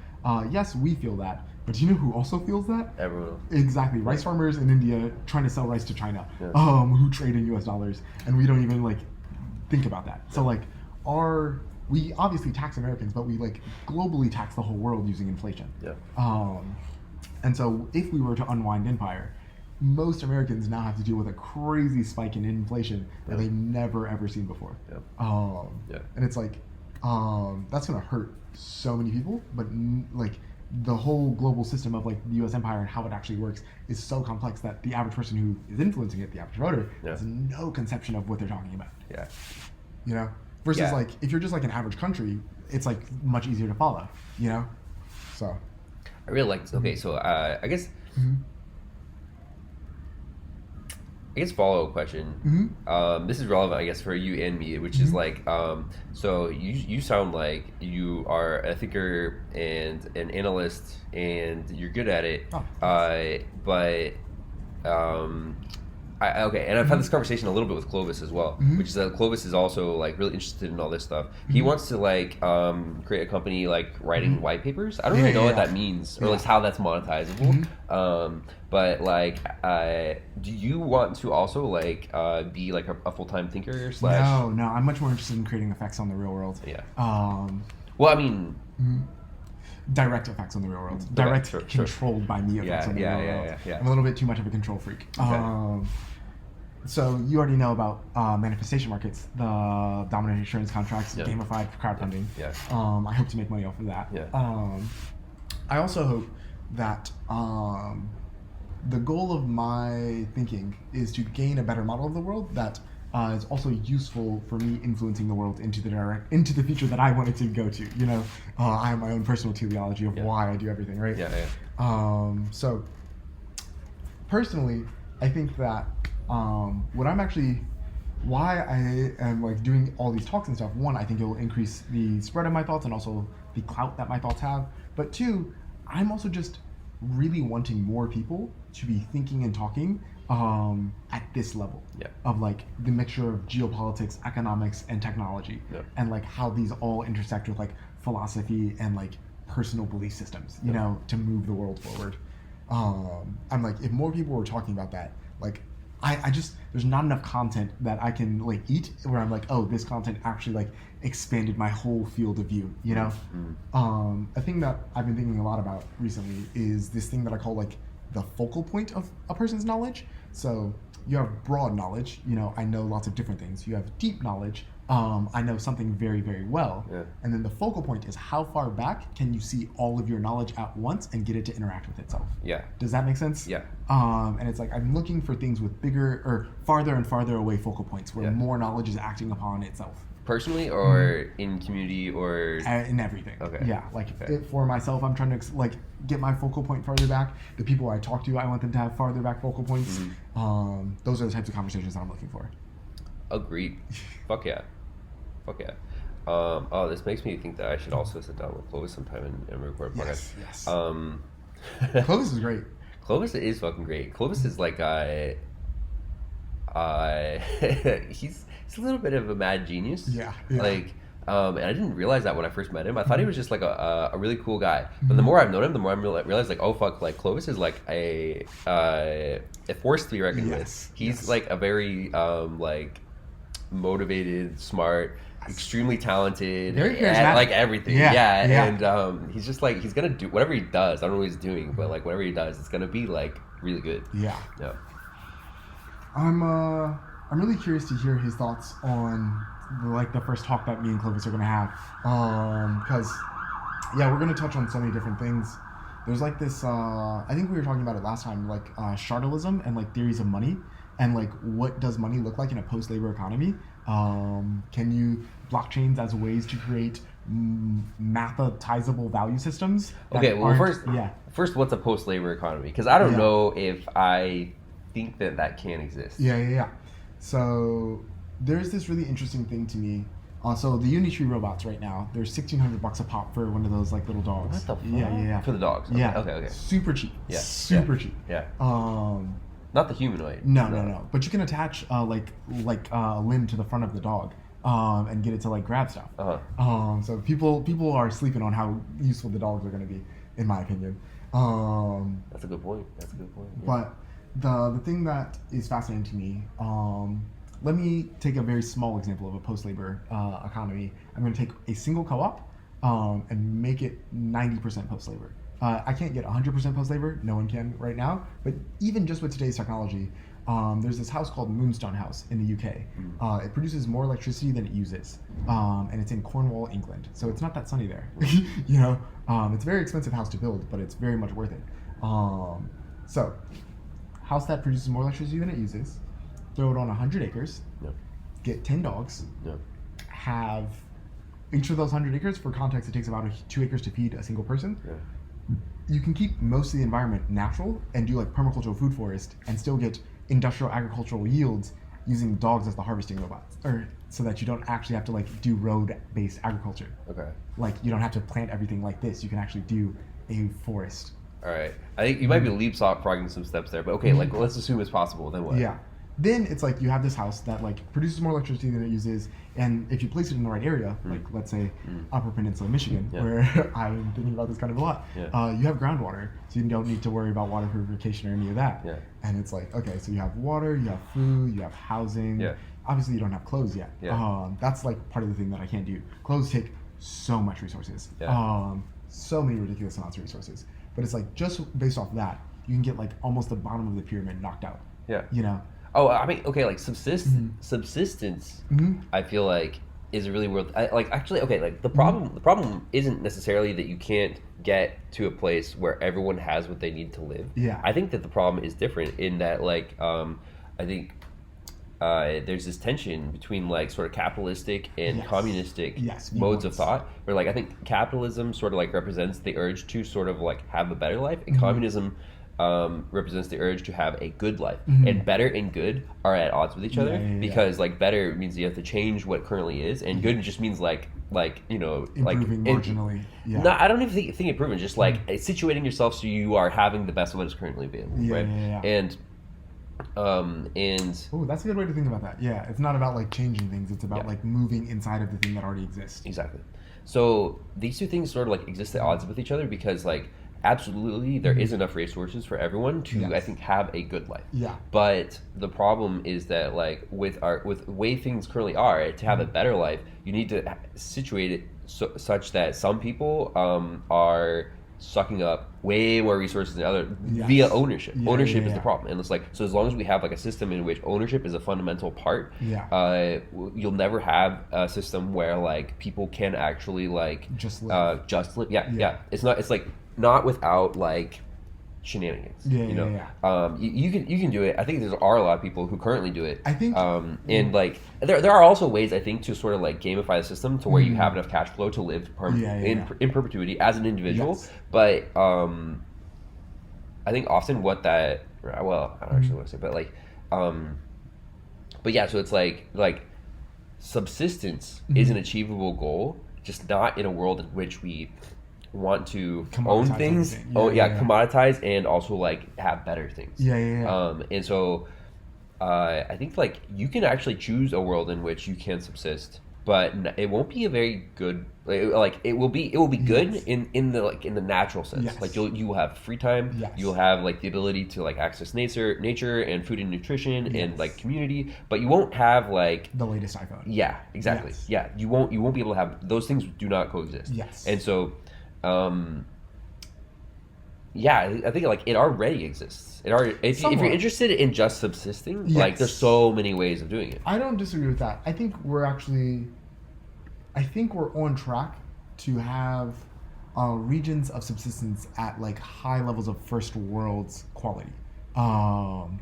yes, we feel that. But do you know who also feels that? Everyone. Exactly. Rice farmers in India trying to sell rice to China, Yeah. who trade in US dollars, and we don't even like think about that. So like we obviously tax Americans, but we like globally tax the whole world using inflation. Yeah. And so if we were to unwind empire, most Americans now have to deal with a crazy spike in inflation that they've never ever seen before. Yeah. And it's like that's gonna hurt so many people, but like the whole global system of like the U.S. empire and how it actually works is so complex that the average person who is influencing it, the average voter, has no conception of what they're talking about. Yeah. You know? Versus like if you're just like an average country, it's like much easier to follow, you know? So I really like so I guess follow-up question. This is relevant, I guess, for you and me, which is like, so you sound like you are a thinker and an analyst, and you're good at it. But and I've had this conversation a little bit with Clovis as well, which is that Clovis is also like really interested in all this stuff. He wants to like create a company like writing white papers. I don't really know what that means or like how that's monetizable. But like, do you want to also like be like a full-time thinker slash? No, I'm much more interested in creating effects on the real world. Yeah. Well, I mean. Direct effects on the real world. Controlled by me effects on the real world. Yeah. I'm a little bit too much of a control freak. Okay. So you already know about manifestation markets, the dominant insurance contracts, gamified crowdfunding. Yeah. I hope to make money off of that. Yeah. I also hope that the goal of my thinking is to gain a better model of the world that is also useful for me influencing the world into the future that I wanted to go to. You know, I have my own personal teleology of why I do everything, right? So personally, I think that why I am like doing all these talks and stuff. One, I think it will increase the spread of my thoughts and also the clout that my thoughts have. But two, I'm also just really wanting more people to be thinking and talking at this level of like the mixture of geopolitics, economics, and technology, and like how these all intersect with like philosophy and like personal belief systems, you know, to move the world forward. I'm like, if more people were talking about that, like I just, there's not enough content that I can like eat where I'm like, oh, this content actually like expanded my whole field of view, you know? A thing that I've been thinking a lot about recently is this thing that I call like the focal point of a person's knowledge. So you have broad knowledge, you know, I know lots of different things. You have deep knowledge, I know something very, very well. Yeah. And then the focal point is how far back can you see all of your knowledge at once and get it to interact with itself. Yeah. Does that make sense? Yeah. And it's like I'm looking for things with bigger or farther and farther away focal points where more knowledge is acting upon itself. Personally, or in community, or in everything. Okay. Yeah, like for myself, I'm trying to like get my focal point farther back. The people I talk to, I want them to have farther back focal points. Those are the types of conversations that I'm looking for. Agreed. Fuck yeah. This makes me think that I should also sit down with Clovis sometime and record a podcast. Yes. Clovis is great. Clovis is fucking great. Clovis is like he's a little bit of a mad genius. Yeah. Like, and I didn't realize that when I first met him. I thought he was just like a really cool guy. But the more I've known him, the more I realized like, oh fuck, like Clovis is like a force to be reckoned with. He's like a very like motivated, smart, extremely talented, at like everything. And he's just like, he's gonna do whatever he does. I don't know what he's doing, but like whatever he does, it's gonna be like really good. Yeah. I'm really curious to hear his thoughts on like the first talk that me and Clovis are gonna have, because we're gonna touch on so many different things. There's like this I think we were talking about it last time, like chartalism and like theories of money, and like what does money look like in a post-labor economy. Can you blockchains as ways to create mathematizable value systems? Okay, well first what's a post-labor economy? Because I don't know if I think that can exist. So there's this really interesting thing to me. So the Unitree robots right now, they're $1,600 a pop for one of those like little dogs. What the fuck? Yeah. For the dogs. Okay. Yeah. Okay. Super cheap. Yeah. Super cheap. Yeah. Not the humanoid. No. But you can attach like a limb to the front of the dog, and get it to like grab stuff. So people are sleeping on how useful the dogs are going to be, in my opinion. That's a good point. Yeah. But the thing that is fascinating to me, let me take a very small example of a post-labor economy. I'm going to take a single co-op and make it 90% post-labor. I can't get 100% post-labor. No one can right now. But even just with today's technology, there's this house called Moonstone House in the UK. It produces more electricity than it uses. And it's in Cornwall, England. So it's not that sunny there. It's a very expensive house to build, but it's very much worth it. So, house that produces more electricity than it uses, throw it on 100 acres, get 10 dogs, have each of those 100 acres, for context, it takes about 2 acres to feed a single person. You can keep most of the environment natural and do like permacultural food forest and still get industrial agricultural yields using dogs as the harvesting robots, or so that you don't actually have to like do road-based agriculture. Like you don't have to plant everything like this. You can actually do a forest. All right. I think you might be leapfrogging some steps there, but okay, like let's assume it's possible. Then what? Yeah. Then it's like you have this house that like produces more electricity than it uses, and if you place it in the right area, like let's say Upper Peninsula, Michigan, where I'm thinking about this kind of a lot, you have groundwater, so you don't need to worry about water purification or any of that. And it's like, okay, so you have water, you have food, you have housing. Obviously, you don't have clothes yet. That's like part of the thing that I can't do. Clothes take so much resources, so many ridiculous amounts of resources. But it's like just based off that, you can get like almost the bottom of the pyramid knocked out. Oh, I mean, okay, like subsistence. I feel like is a really weird. The problem isn't necessarily that you can't get to a place where everyone has what they need to live. I think that the problem is different in that like I think there's this tension between like sort of capitalistic and communistic modes of thought, where like I think capitalism sort of like represents the urge to sort of like have a better life, and communism represents the urge to have a good life. And better and good are at odds with each other, because like better means you have to change what currently is, and good just means like improving like marginally. No, I don't even think improvement, just like situating yourself so you are having the best of what is currently available, right? And that's a good way to think about that. It's not about like changing things, it's about like moving inside of the thing that already exists. Exactly. So these two things sort of like exist at odds with each other, because like absolutely there is enough resources for everyone to I think have a good life. But the problem is that like with the way things currently are, to have a better life, you need to situate it such that some people are sucking up way more resources than other via ownership. Ownership is the problem, and it's like, so as long as we have like a system in which ownership is a fundamental part, you'll never have a system where like people can actually like just live. It's like not without like shenanigans. You can do it. I think there are a lot of people who currently do it. I think and like there are also ways, I think, to sort of like gamify the system to where you have enough cash flow to live in perpetuity as an individual. But I think often what that, well, I don't actually want to say, but like but yeah, so it's like subsistence is an achievable goal, just not in a world in which we want to own things, commoditize, and also like have better things. And so I think like you can actually choose a world in which you can subsist, but it won't be a very good, like it will be good in the natural sense. Like you will have free time, you'll have like the ability to like access nature and food and nutrition and like community, but you won't have like the latest iPhone. You won't be able to have those things. Do not coexist. And so I think like it already exists. If you're interested in just subsisting, like there's so many ways of doing it. I don't disagree with that. I think we're on track to have regions of subsistence at like high levels of first world quality, and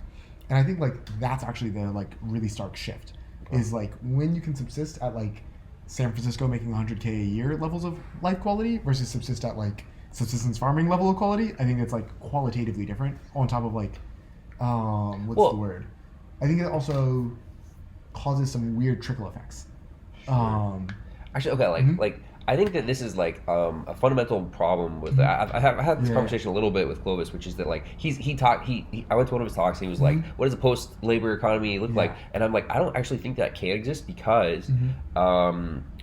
I think like that's actually the like really stark shift. Is like when you can subsist at like San Francisco making $100K a year levels of life quality versus subsist at like subsistence farming level of quality. I think it's like qualitatively different on top of like what's the word? I think it also causes some weird trickle effects. Actually, okay, like I think that this is like a fundamental problem with that. I had this conversation a little bit with Clovis, which is that like I went to one of his talks and he was like, what does a post-labor economy look like? And I'm like, I don't actually think that can exist because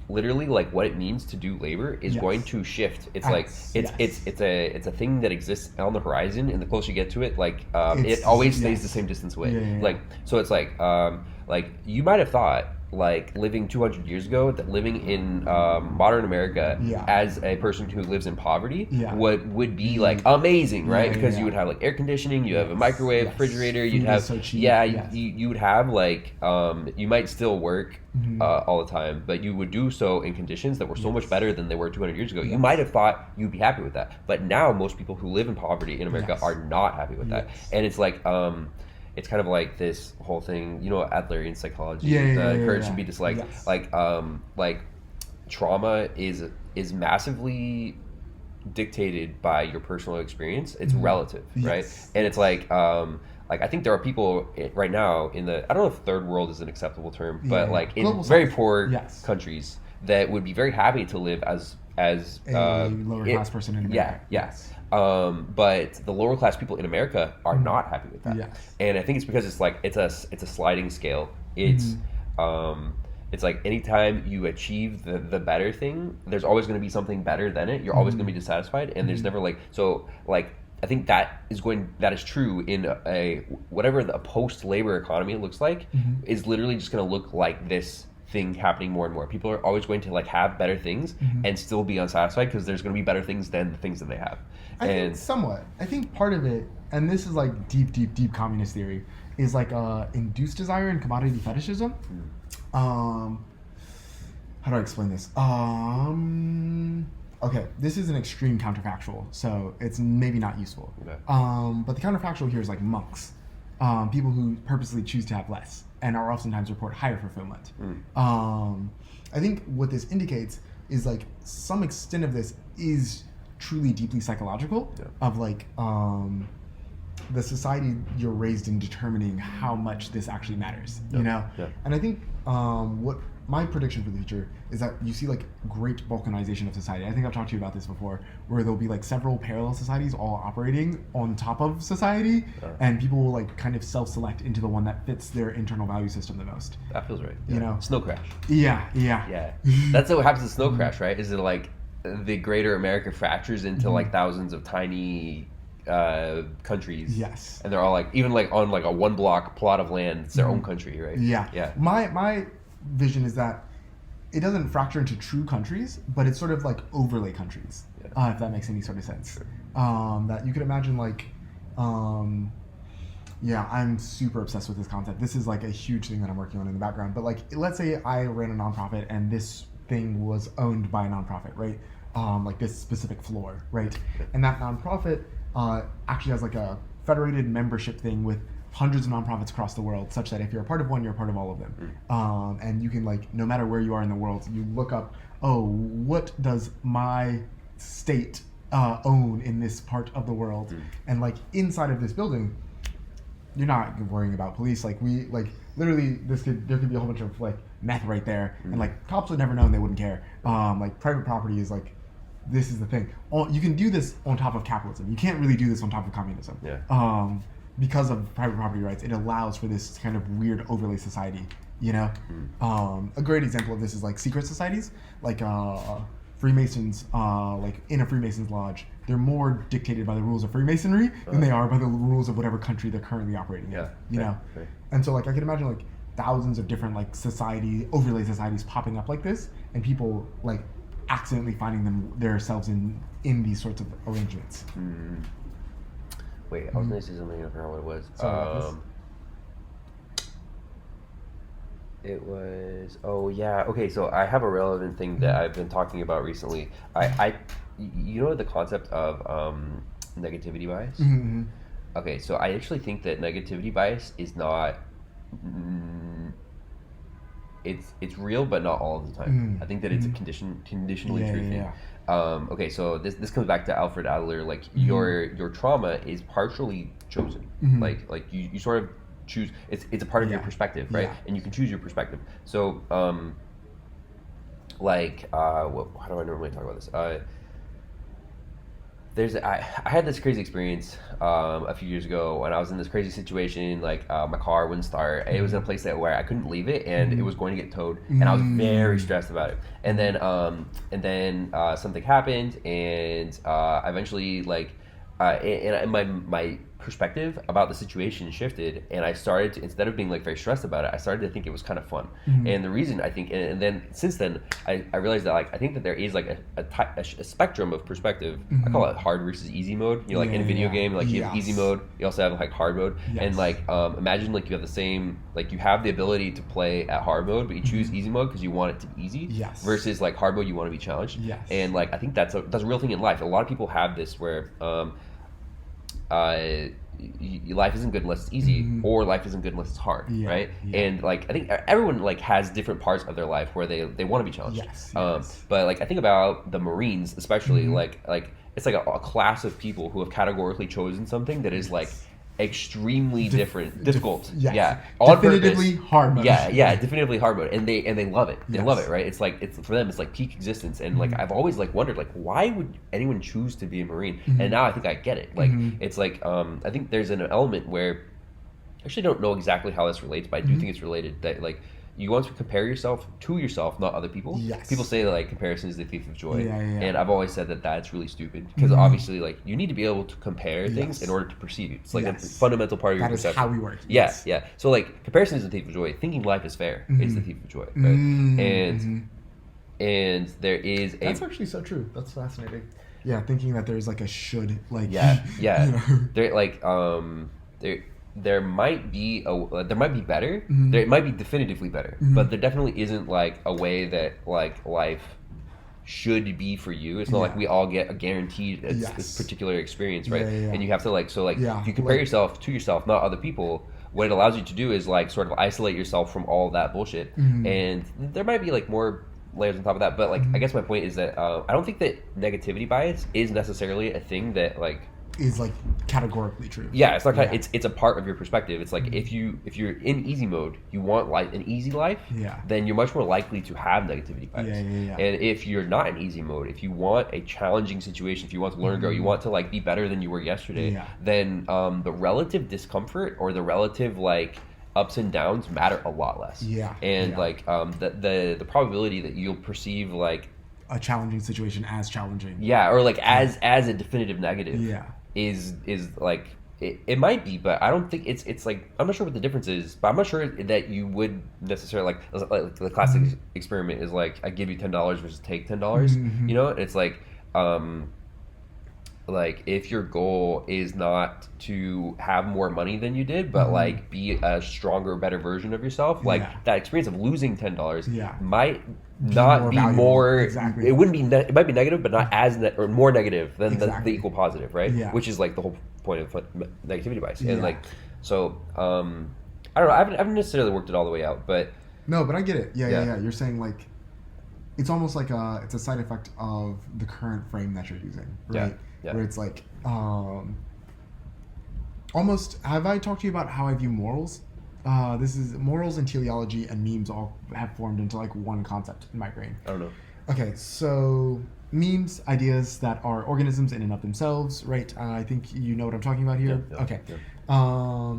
literally like what it means to do labor is going to shift. It's like it's a thing that exists on the horizon, and the closer you get to it, like it always stays the same distance away. Like so it's like you might have thought like living 200 years ago that living in modern America as a person who lives in poverty would be like amazing, right? Because you would have like air conditioning, you have a microwave, refrigerator, you'd have so cheap. You would have like you might still work all the time, but you would do so in conditions that were so much better than they were 200 years ago. You might have thought you'd be happy with that, but now most people who live in poverty in America are not happy with that. And it's like it's kind of like this whole thing, you know, Adlerian psychology, courage to be disliked. Like trauma is massively dictated by your personal experience. It's relative, right? And it's like I think there are people right now in I don't know if third world is an acceptable term, but like in global very poor countries that would be very happy to live as a lower class person in America. But the lower class people in America are not happy with that. And I think it's because it's like it's a sliding scale. It's it's like anytime you achieve the better thing, there's always going to be something better than it. You're always going to be dissatisfied, and there's never like so like I think that is true in a whatever the post-labor economy looks like is literally just going to look like this thing happening more and more. People are always going to like have better things and still be unsatisfied because there's going to be better things than the things that they have. I think somewhat. I think part of it, and this is like deep communist theory, is like induced desire and commodity fetishism. How do I explain this? Okay, this is an extreme counterfactual, so it's maybe not useful. Okay. But the counterfactual here is like monks, people who purposely choose to have less and are oftentimes report higher fulfillment. I think what this indicates is like some extent of this is truly deeply psychological, of like the society you're raised in determining how much this actually matters, you know? And I think what my prediction for the future is that you see like great balkanization of society. I think I've talked to you about this before, where there'll be like several parallel societies all operating on top of society, and people will like kind of self-select into the one that fits their internal value system the most. That feels right. You know? Snow crash. Yeah. That's what happens in Snow Crash, right? Is it like the greater America fractures into like thousands of tiny countries, and they're all like even like on like a one block plot of land, it's their own country, right? My vision is that it doesn't fracture into true countries, but it's sort of like overlay countries, if that makes any sort of sense. Sure. That you could imagine like, yeah, I'm super obsessed with this concept. This is like a huge thing that I'm working on in the background. But like, let's say I ran a nonprofit and this thing was owned by a nonprofit, right? Like this specific floor, right? And that nonprofit actually has like a federated membership thing with hundreds of nonprofits across the world, such that if you're a part of one, you're a part of all of them. And you can like, no matter where you are in the world, you look up, oh, what does my state own in this part of the world? And like inside of this building, you're not worrying about police. Like literally there could be a whole bunch of like meth right there, and like cops would never know and they wouldn't care. Like private property is like, this is the thing. You can do this on top of capitalism. You can't really do this on top of communism. Because of private property rights, it allows for this kind of weird overlay society, you know? A great example of this is like secret societies, like Freemasons, like in a Freemasons lodge, they're more dictated by the rules of Freemasonry than they are by the rules of whatever country they're currently operating in, you know? And so like I can imagine like thousands of different like overlay societies popping up like this, and people like accidentally finding themselves in these sorts of arrangements. Wait, I was going to say something, I forgot what it was. It was, okay, so I have a relevant thing that I've been talking about recently. You know the concept of negativity bias? Okay, so I actually think that negativity bias is not, it's real, but not all of the time. I think that it's a conditionally true thing. Okay, so this comes back to Alfred Adler. Like your trauma is partially chosen. Like you sort of choose. It's a part of your perspective, right? And you can choose your perspective. So how do I normally talk about this? I had this crazy experience a few years ago when I was in this crazy situation. Like my car wouldn't start. It was in a place where I couldn't leave it, and it was going to get towed, and I was very stressed about it. And then something happened, and eventually my perspective about the situation shifted, and I started to, instead of being like very stressed about it, I started to think it was kind of fun. And the reason I think, and then since then I realized that like I think that there is like a spectrum of perspective. I call it hard versus easy mode. You know, like in a video game, like you have easy mode, you also have like hard mode, and like imagine like you have the same, like you have the ability to play at hard mode, but you choose easy mode because you want it to be easy. Versus like hard mode, you want to be challenged. And like I think that's a real thing in life. A lot of people have this where life isn't good unless it's easy, or life isn't good unless it's hard, right? And like I think everyone like has different parts of their life where they want to be challenged. But like I think about the Marines, especially like it's like a class of people who have categorically chosen something that is like extremely difficult. On definitively purpose. Hard mode. Definitively hard mode, and they love it. They love it, right? It's like for them, it's like peak existence. And like I've always like wondered, like why would anyone choose to be a Marine? And now I think I get it. Like it's like I think there's an element where I actually don't know exactly how this relates, but I do think it's related. That like you want to compare yourself to yourself, not other people. People say that like comparison is the thief of joy, and I've always said that that's really stupid because obviously like you need to be able to compare things in order to perceive it. It's like a fundamental part of your perception. That is how we work. So like comparison is the thief of joy. Thinking life is fair is the thief of joy, right? And there is that's actually so true. That's fascinating. Yeah, thinking that there's like a should, like there like there might be better. There might be definitively better, but there definitely isn't like a way that like life should be for you. It's not like we all get a guaranteed this particular experience, right? And you have to like if you compare yourself to yourself, not other people, what it allows you to do is like sort of isolate yourself from all of that bullshit. And there might be like more layers on top of that, but like I guess my point is that I don't think that negativity bias is necessarily a thing that like is like categorically true. It's not it's a part of your perspective. It's like if you're in easy mode, you want like an easy life, then you're much more likely to have negativity bias. And if you're not in easy mode, if you want a challenging situation, if you want to learn and grow, you want to like be better than you were yesterday, then the relative discomfort or the relative like ups and downs matter a lot less. Like the probability that you'll perceive like a challenging situation as challenging. Or like as a definitive negative. Is like It might be, but I don't think it's like, I'm not sure what the difference is, but I'm not sure that you would necessarily like the classic experiment is like, I give you $10 versus take $10. Mm-hmm. You know, it's like if your goal is not to have more money than you did, but like be a stronger, better version of yourself, like that experience of losing $10 might not be more. Exactly. It wouldn't be. It might be negative, but not as or more negative than the equal positive, right? Yeah. Which is like the whole point of negativity bias, and like so. I don't know. I haven't necessarily worked it all the way out, but no, but I get it. Yeah. You're saying like it's almost like it's a side effect of the current frame that you're using, right? Yeah. Where it's like almost. Have I talked to you about how I view morals? This is morals and teleology and memes all have formed into like one concept in my brain. I don't know. Okay, so memes, ideas that are organisms in and of themselves, right? I think you know what I'm talking about here. Yeah. Okay. Yeah.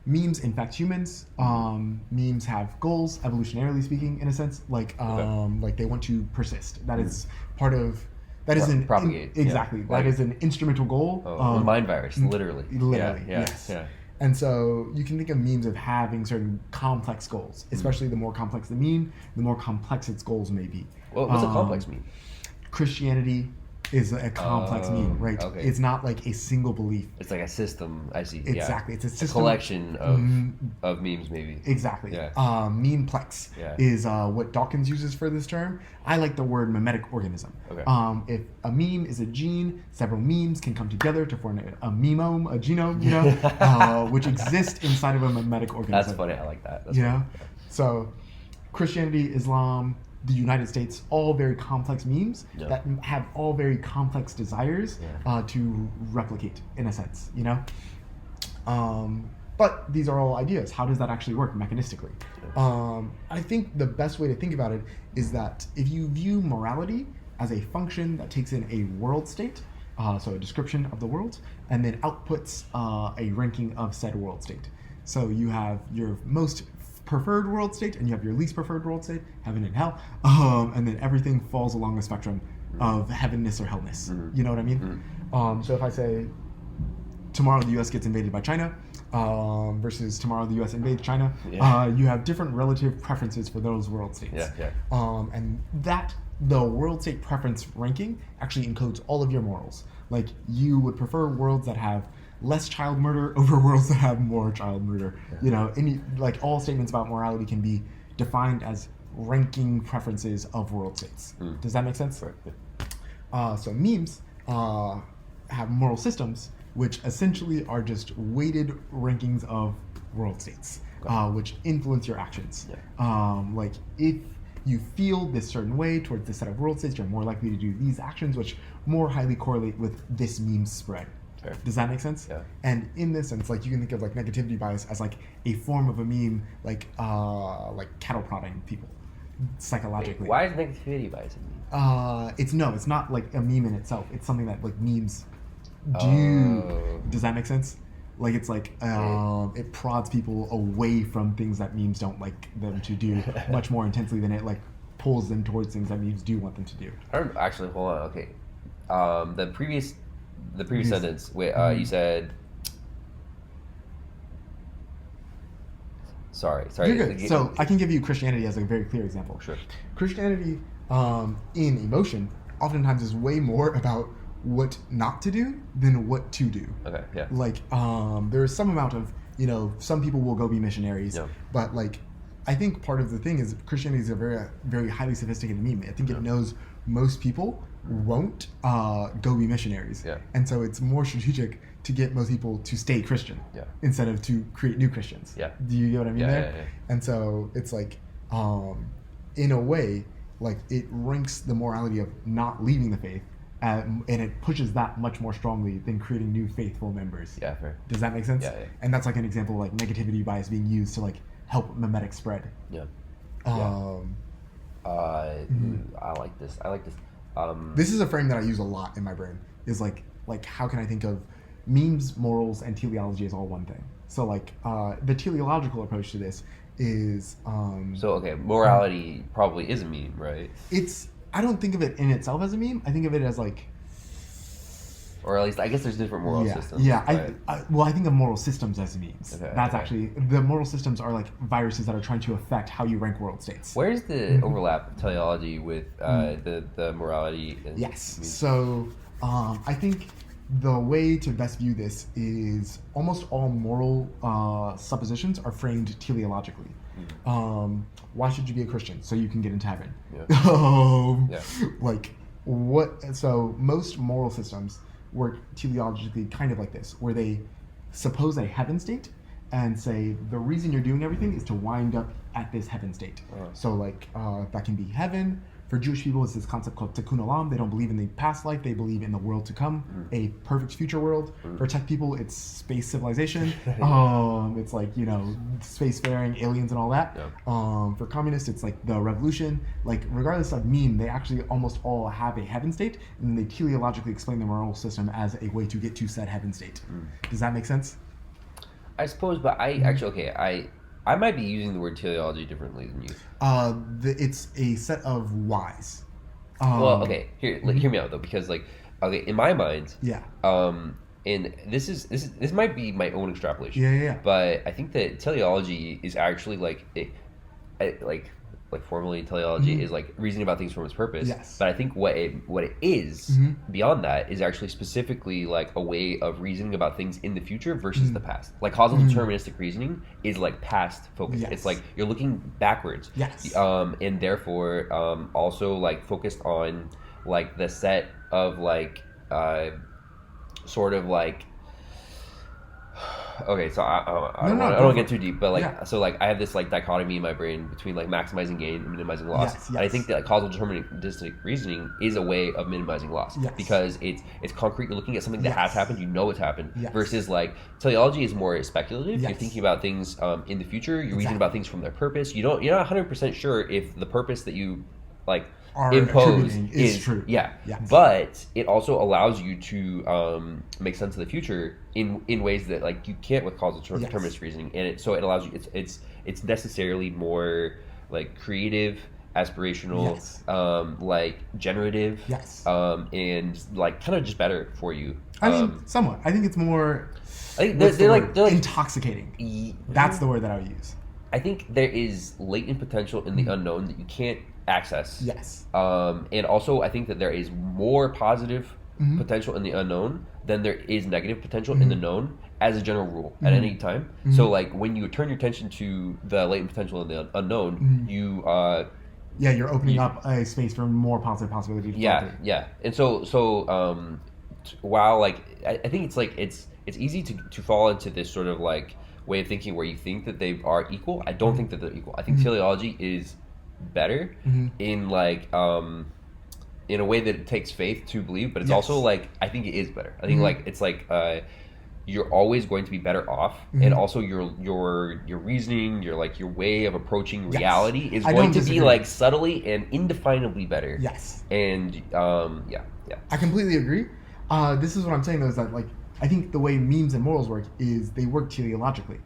Memes infect humans. Memes have goals, evolutionarily speaking, in a sense. Like they want to persist. That is part of. That is an propagate. Exactly. That is an instrumental goal. Mind virus, literally. Literally. Yeah. Yes. Yeah. And so you can think of memes of having certain complex goals, especially the more complex the meme, the more complex its goals may be. Well, what's a complex meme? Christianity is a complex meme, right? Okay. It's not like a single belief. It's like a system. I see. Exactly. It's a system. Collection of memes, maybe. Exactly. Yeah. Memeplex is what Dawkins uses for this term. I like the word mimetic organism. Okay. If a meme is a gene, several memes can come together to form a memome, a genome, which exist inside of a mimetic organism. That's funny. I like that. That's funny. So Christianity, Islam, the United States, all very complex memes that have all very complex desires to replicate, in a sense, But these are all ideas. How does that actually work mechanistically? I think the best way to think about it is that if you view morality as a function that takes in a world state, so a description of the world, and then outputs a ranking of said world state. So you have your most preferred world state and you have your least preferred world state, heaven and hell, and then everything falls along the spectrum of heavenness or hellness. You know what I mean? So if I say tomorrow the US gets invaded by China versus tomorrow the US invades China, you have different relative preferences for those world states. And that the world state preference ranking actually encodes all of your morals. Like you would prefer worlds that have less child murder over worlds that have more child murder. Like all statements about morality can be defined as ranking preferences of world states. Does that make sense? Right. So memes have moral systems, which essentially are just weighted rankings of world states, which influence your actions. Like if you feel this certain way towards this set of world states, you're more likely to do these actions, which more highly correlate with this meme spread. Fair. Does that make sense? Yeah. And in this sense, like you can think of like negativity bias as like a form of a meme, like cattle prodding people psychologically. Wait, why is negativity bias a meme? It's not like a meme in itself. It's something that like memes do. Does that make sense? Like it's like it prods people away from things that memes don't like them to do much more intensely than it like pulls them towards things that memes do want them to do. I don't actually. Hold on. Okay. The previous sentence, you said. Sorry. You're good. So I can give you Christianity as a very clear example. Sure. Christianity, in emotion, oftentimes is way more about what not to do than what to do. Okay. Yeah. Like, there is some amount of, some people will go be missionaries, but like, I think part of the thing is Christianity is a very, very highly sophisticated meme. I think it knows most people won't go be missionaries. And so it's more strategic to get most people to stay Christian instead of to create new Christians. Do you get what I mean there? Yeah. And so it's like, in a way, like it ranks the morality of not leaving the faith and it pushes that much more strongly than creating new faithful members. Yeah, fair. Does that make sense? Yeah. And that's like an example of like negativity bias being used to like help mimetic spread. I like this. This is a frame that I use a lot in my brain. Is like how can I think of memes, morals, and teleology as all one thing? So like the teleological approach to this is morality probably is a meme, right? I don't think of it in itself as a meme. I think of it as like Or at least, I guess there's different moral systems. Yeah, I think of moral systems as memes. Okay, That's actually, the moral systems are like viruses that are trying to affect how you rank world states. Where's the overlap of teleology with the morality? Yes. So I think the way to best view this is almost all moral suppositions are framed teleologically. Why should you be a Christian? So you can get into heaven. Yeah. Like what? So most moral systems work teleologically kind of like this, where they suppose a heaven state and say the reason you're doing everything is to wind up at this heaven state. So like that can be heaven. For Jewish people, it's this concept called tikkun olam. They don't believe in the past life; they believe in the world to come, a perfect future world. For tech people, it's space civilization. It's like spacefaring, aliens, and all that. For communists, it's like the revolution. Like regardless of meme, they actually almost all have a heaven state, and they teleologically explain the moral system as a way to get to said heaven state. Does that make sense? I suppose, but I might be using the word teleology differently than you. It's a set of whys. Well, okay, hear me out though, because in my mind, and this might be my own extrapolation. Yeah. But I think that teleology is actually formally teleology is like reasoning about things from its purpose. Yes. But I think what it is beyond that is actually specifically like a way of reasoning about things in the future versus the past. Like causal deterministic reasoning is like past focused. Yes. It's like you're looking backwards. Yes. And therefore also like focused on like the set of like sort of like. Okay, so I don't get too deep, but so I have this like dichotomy in my brain between like maximizing gain and minimizing loss. Yes. And I think that like, causal deterministic reasoning is a way of minimizing loss because it's concrete. You're looking at something that has happened, you know it's happened. Versus like teleology is more speculative. You're thinking about things in the future. You're reasoning about things from their purpose. You're not 100% sure if the purpose that you like impose is true. But it also allows you to make sense of the future in ways that like you can't with causal determinist reasoning, and it allows you. It's necessarily more like creative, aspirational, like generative, and like kind of just better for you. I mean, somewhat. I think it's more. I think they're like intoxicating. That's the word that I would use. I think there is latent potential in the unknown that you can't access. Yes. And also I think that there is more positive potential in the unknown than there is negative potential in the known as a general rule at any time. So like when you turn your attention to the latent potential in the unknown, you you're opening up a space for more positive possibilities. And so while like I think it's like it's easy to fall into this sort of like way of thinking where you think that they are equal. I don't think that they're equal. I think teleology is better in like in a way that it takes faith to believe, but it's also like I think it is better. I think like it's like you're always going to be better off, and also your reasoning, your way of approaching reality is going to be like subtly and indefinably better. Yes. And I completely agree. This is what I'm saying though, is that like I think the way memes and morals work is they work teleologically.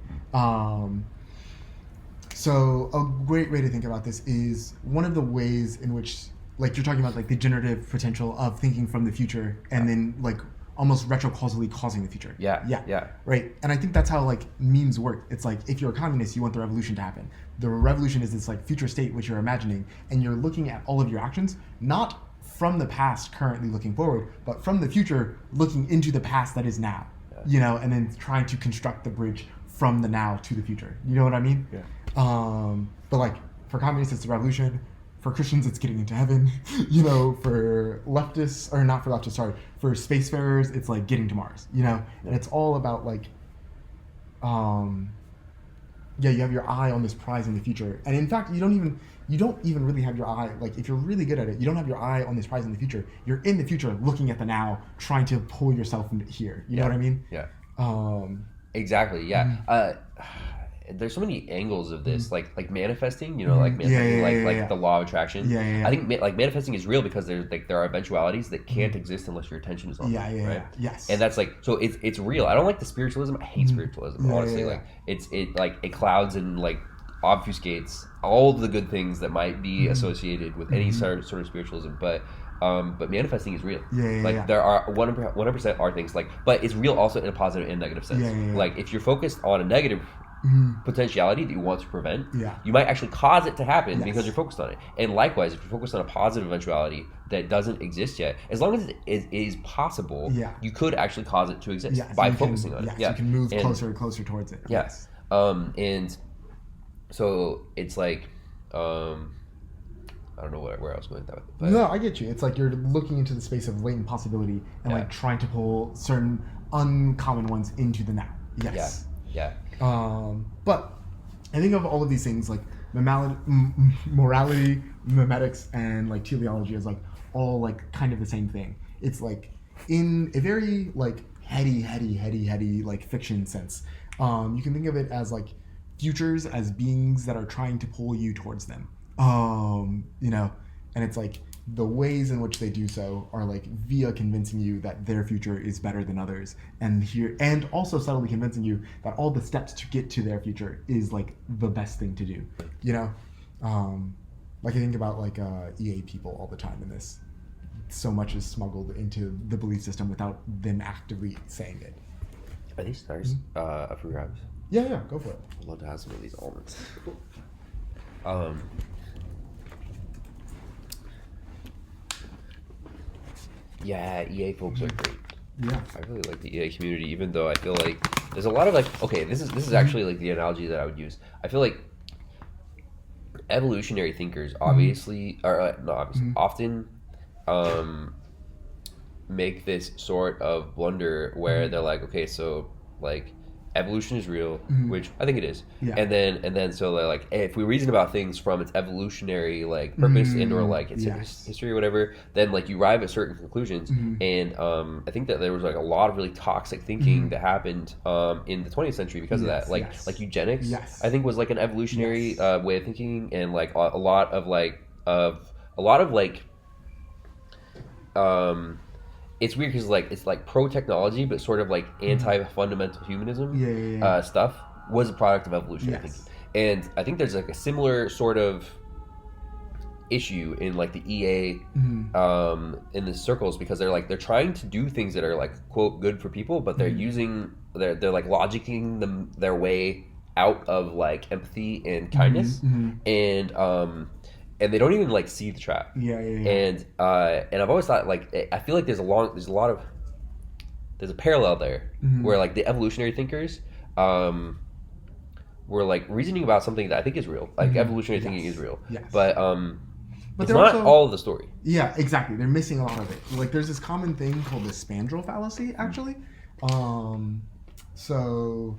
So a great way to think about this is one of the ways in which, like you're talking about like the generative potential of thinking from the future and then like almost retrocausally causing the future. Yeah. Right. And I think that's how like memes work. It's like if you're a communist, you want the revolution to happen. The revolution is this like future state which you're imagining, and you're looking at all of your actions, not from the past currently looking forward, but from the future looking into the past that is now. And then trying to construct the bridge from the now to the future. You know what I mean? Yeah. But like for communists, it's the revolution. For Christians, it's getting into heaven. For leftists, or not for leftists, sorry, for spacefarers, it's like getting to Mars. And it's all about like, you have your eye on this prize in the future. And in fact, you don't even really have your eye, like if you're really good at it, you don't have your eye on this prize in the future. You're in the future looking at the now, trying to pull yourself into here. You know what I mean? Yeah. Exactly. Yeah. There's so many angles of this, like manifesting, like manifesting, the law of attraction. I think manifesting is real because there are eventualities that can't exist unless your attention is on them, right? Yes. And that's like, so it's real. I don't like the spiritualism. I hate spiritualism, honestly. Like it clouds and like obfuscates all of the good things that might be associated with any sort of spiritualism. But but manifesting is real. Yeah. There are 100% are things like, but it's real also in a positive and negative sense. Yeah. Like if you're focused on a negative potentiality that you want to prevent, Yeah. you might actually cause it to happen Yes. because you're focused on it. And likewise, if you're focused on a positive eventuality that doesn't exist yet, as long as it is possible, you could actually cause it to exist by focusing on it. You can move closer and closer towards it. Yes. And so it's like, I don't know where I was going with that. But no, I get you. It's like you're looking into the space of latent possibility and like trying to pull certain uncommon ones into the now. Yes. Yeah. But I think of all of these things like morality, memetics, and like teleology is like all like kind of the same thing. It's like in a very like heady like fiction sense. You can think of it as like futures as beings that are trying to pull you towards them. You know, and it's like the ways in which they do so are like via convincing you that their future is better than others, and also subtly convincing you that all the steps to get to their future is like the best thing to do. You know, like I think about like EA people all the time in this. So much is smuggled into the belief system without them actively saying it. Are these stars up for grabs? Yeah, go for it. I'd love to have some of these almonds. Yeah, EA folks are great. Yeah, I really like the EA community, even though I feel like there's a lot of like, okay, this is actually like the analogy that I would use. I feel like evolutionary thinkers obviously, or not obviously, often make this sort of blunder where they're like, okay, so like evolution is real, which I think it is. Yeah. And then so they're like, hey, if we reason about things from its evolutionary like purpose and or like its history or whatever, then like you arrive at certain conclusions. And I think that there was like a lot of really toxic thinking that happened in the 20th century because of that. Like eugenics, I think was like an evolutionary way of thinking, and like a lot of it's weird because like it's like pro technology, but sort of like anti fundamental humanism stuff was a product of evolutionary thinking. And I think there's like a similar sort of issue in like the EA in the circles, because they're trying to do things that are like quote good for people, but they're using they're like logicking their way out of like empathy and kindness, and they don't even like see the trap. And I've always thought like I feel like there's a parallel there where like the evolutionary thinkers were like reasoning about something that I think is real. Like evolutionary thinking is real. But it's not also, all of the story. Yeah, exactly. They're missing a lot of it. Like there's this common thing called the spandrel fallacy, actually. So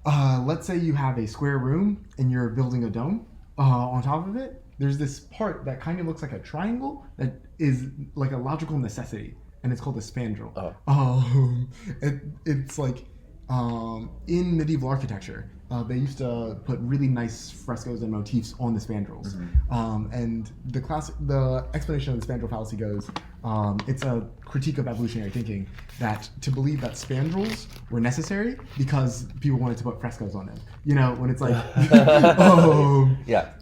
let's say you have a square room and you're building a dome. On top of it, there's this part that kind of looks like a triangle that is like a logical necessity, and it's called a spandrel. It's like in medieval architecture, they used to put really nice frescoes and motifs on the spandrels. And the explanation of the spandrel fallacy goes, it's a critique of evolutionary thinking that to believe that spandrels were necessary because people wanted to put frescoes on them. You know, when it's like,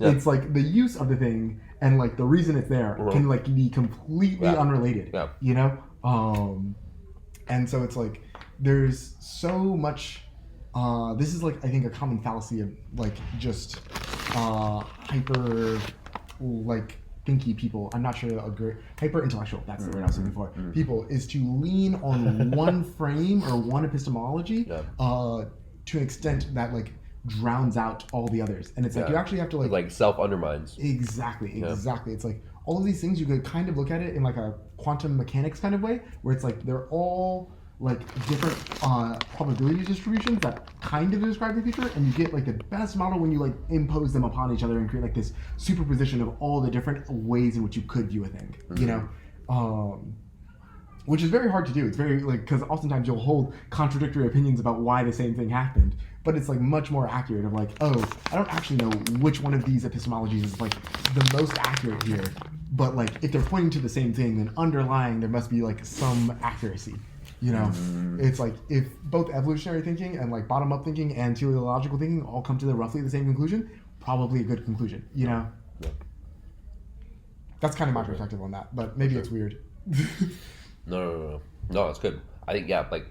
it's like the use of the thing and like the reason it's there can like be completely unrelated. You know, and so it's like there's so much. This is like I think a common fallacy of like just hyper like thinky people. I'm not sure hyper intellectual. That's the word I was looking for. People is to lean on one frame or one epistemology to an extent that like drowns out all the others. And it's like you actually have to like self undermines. Exactly. It's like all of these things you could kind of look at it in like a quantum mechanics kind of way, where it's like they're all like different probability distributions that kind of describe the future, and you get like the best model when you like impose them upon each other and create like this superposition of all the different ways in which you could view a thing, you know, which is very hard to do. It's very like, because oftentimes you'll hold contradictory opinions about why the same thing happened, but it's like much more accurate of like, oh, I don't actually know which one of these epistemologies is like the most accurate here, but like if they're pointing to the same thing, then underlying there must be like some accuracy. You know, it's like if both evolutionary thinking and like bottom-up thinking and teleological thinking all come to roughly the same conclusion, probably a good conclusion, you know? That's kind of my perspective on that, but maybe it's weird. No, it's good. I think like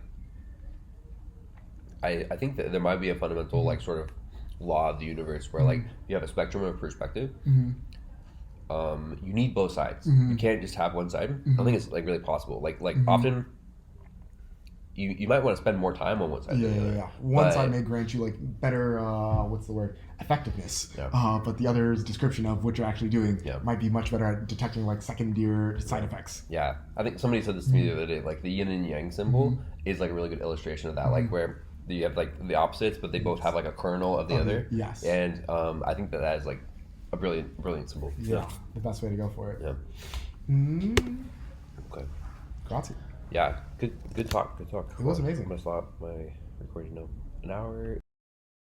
I think that there might be a fundamental like sort of law of the universe where like you have a spectrum of perspective. You need both sides. You can't just have one side. I don't think it's like really possible. Like often you might want to spend more time on one side. Yeah. One side may grant you like better effectiveness. But the other's description of what you're actually doing might be much better at detecting like second-tier side effects. Yeah, I think somebody said this to me the other day. Like the yin and yang symbol is like a really good illustration of that. Like where you have like the opposites, but they both have like a kernel of the other. Yes. And I think that is like a brilliant symbol. Yeah, the best way to go for it. Yeah. Okay. Grazie. Yeah, good talk. It was amazing. I'm gonna stop my recording now. An hour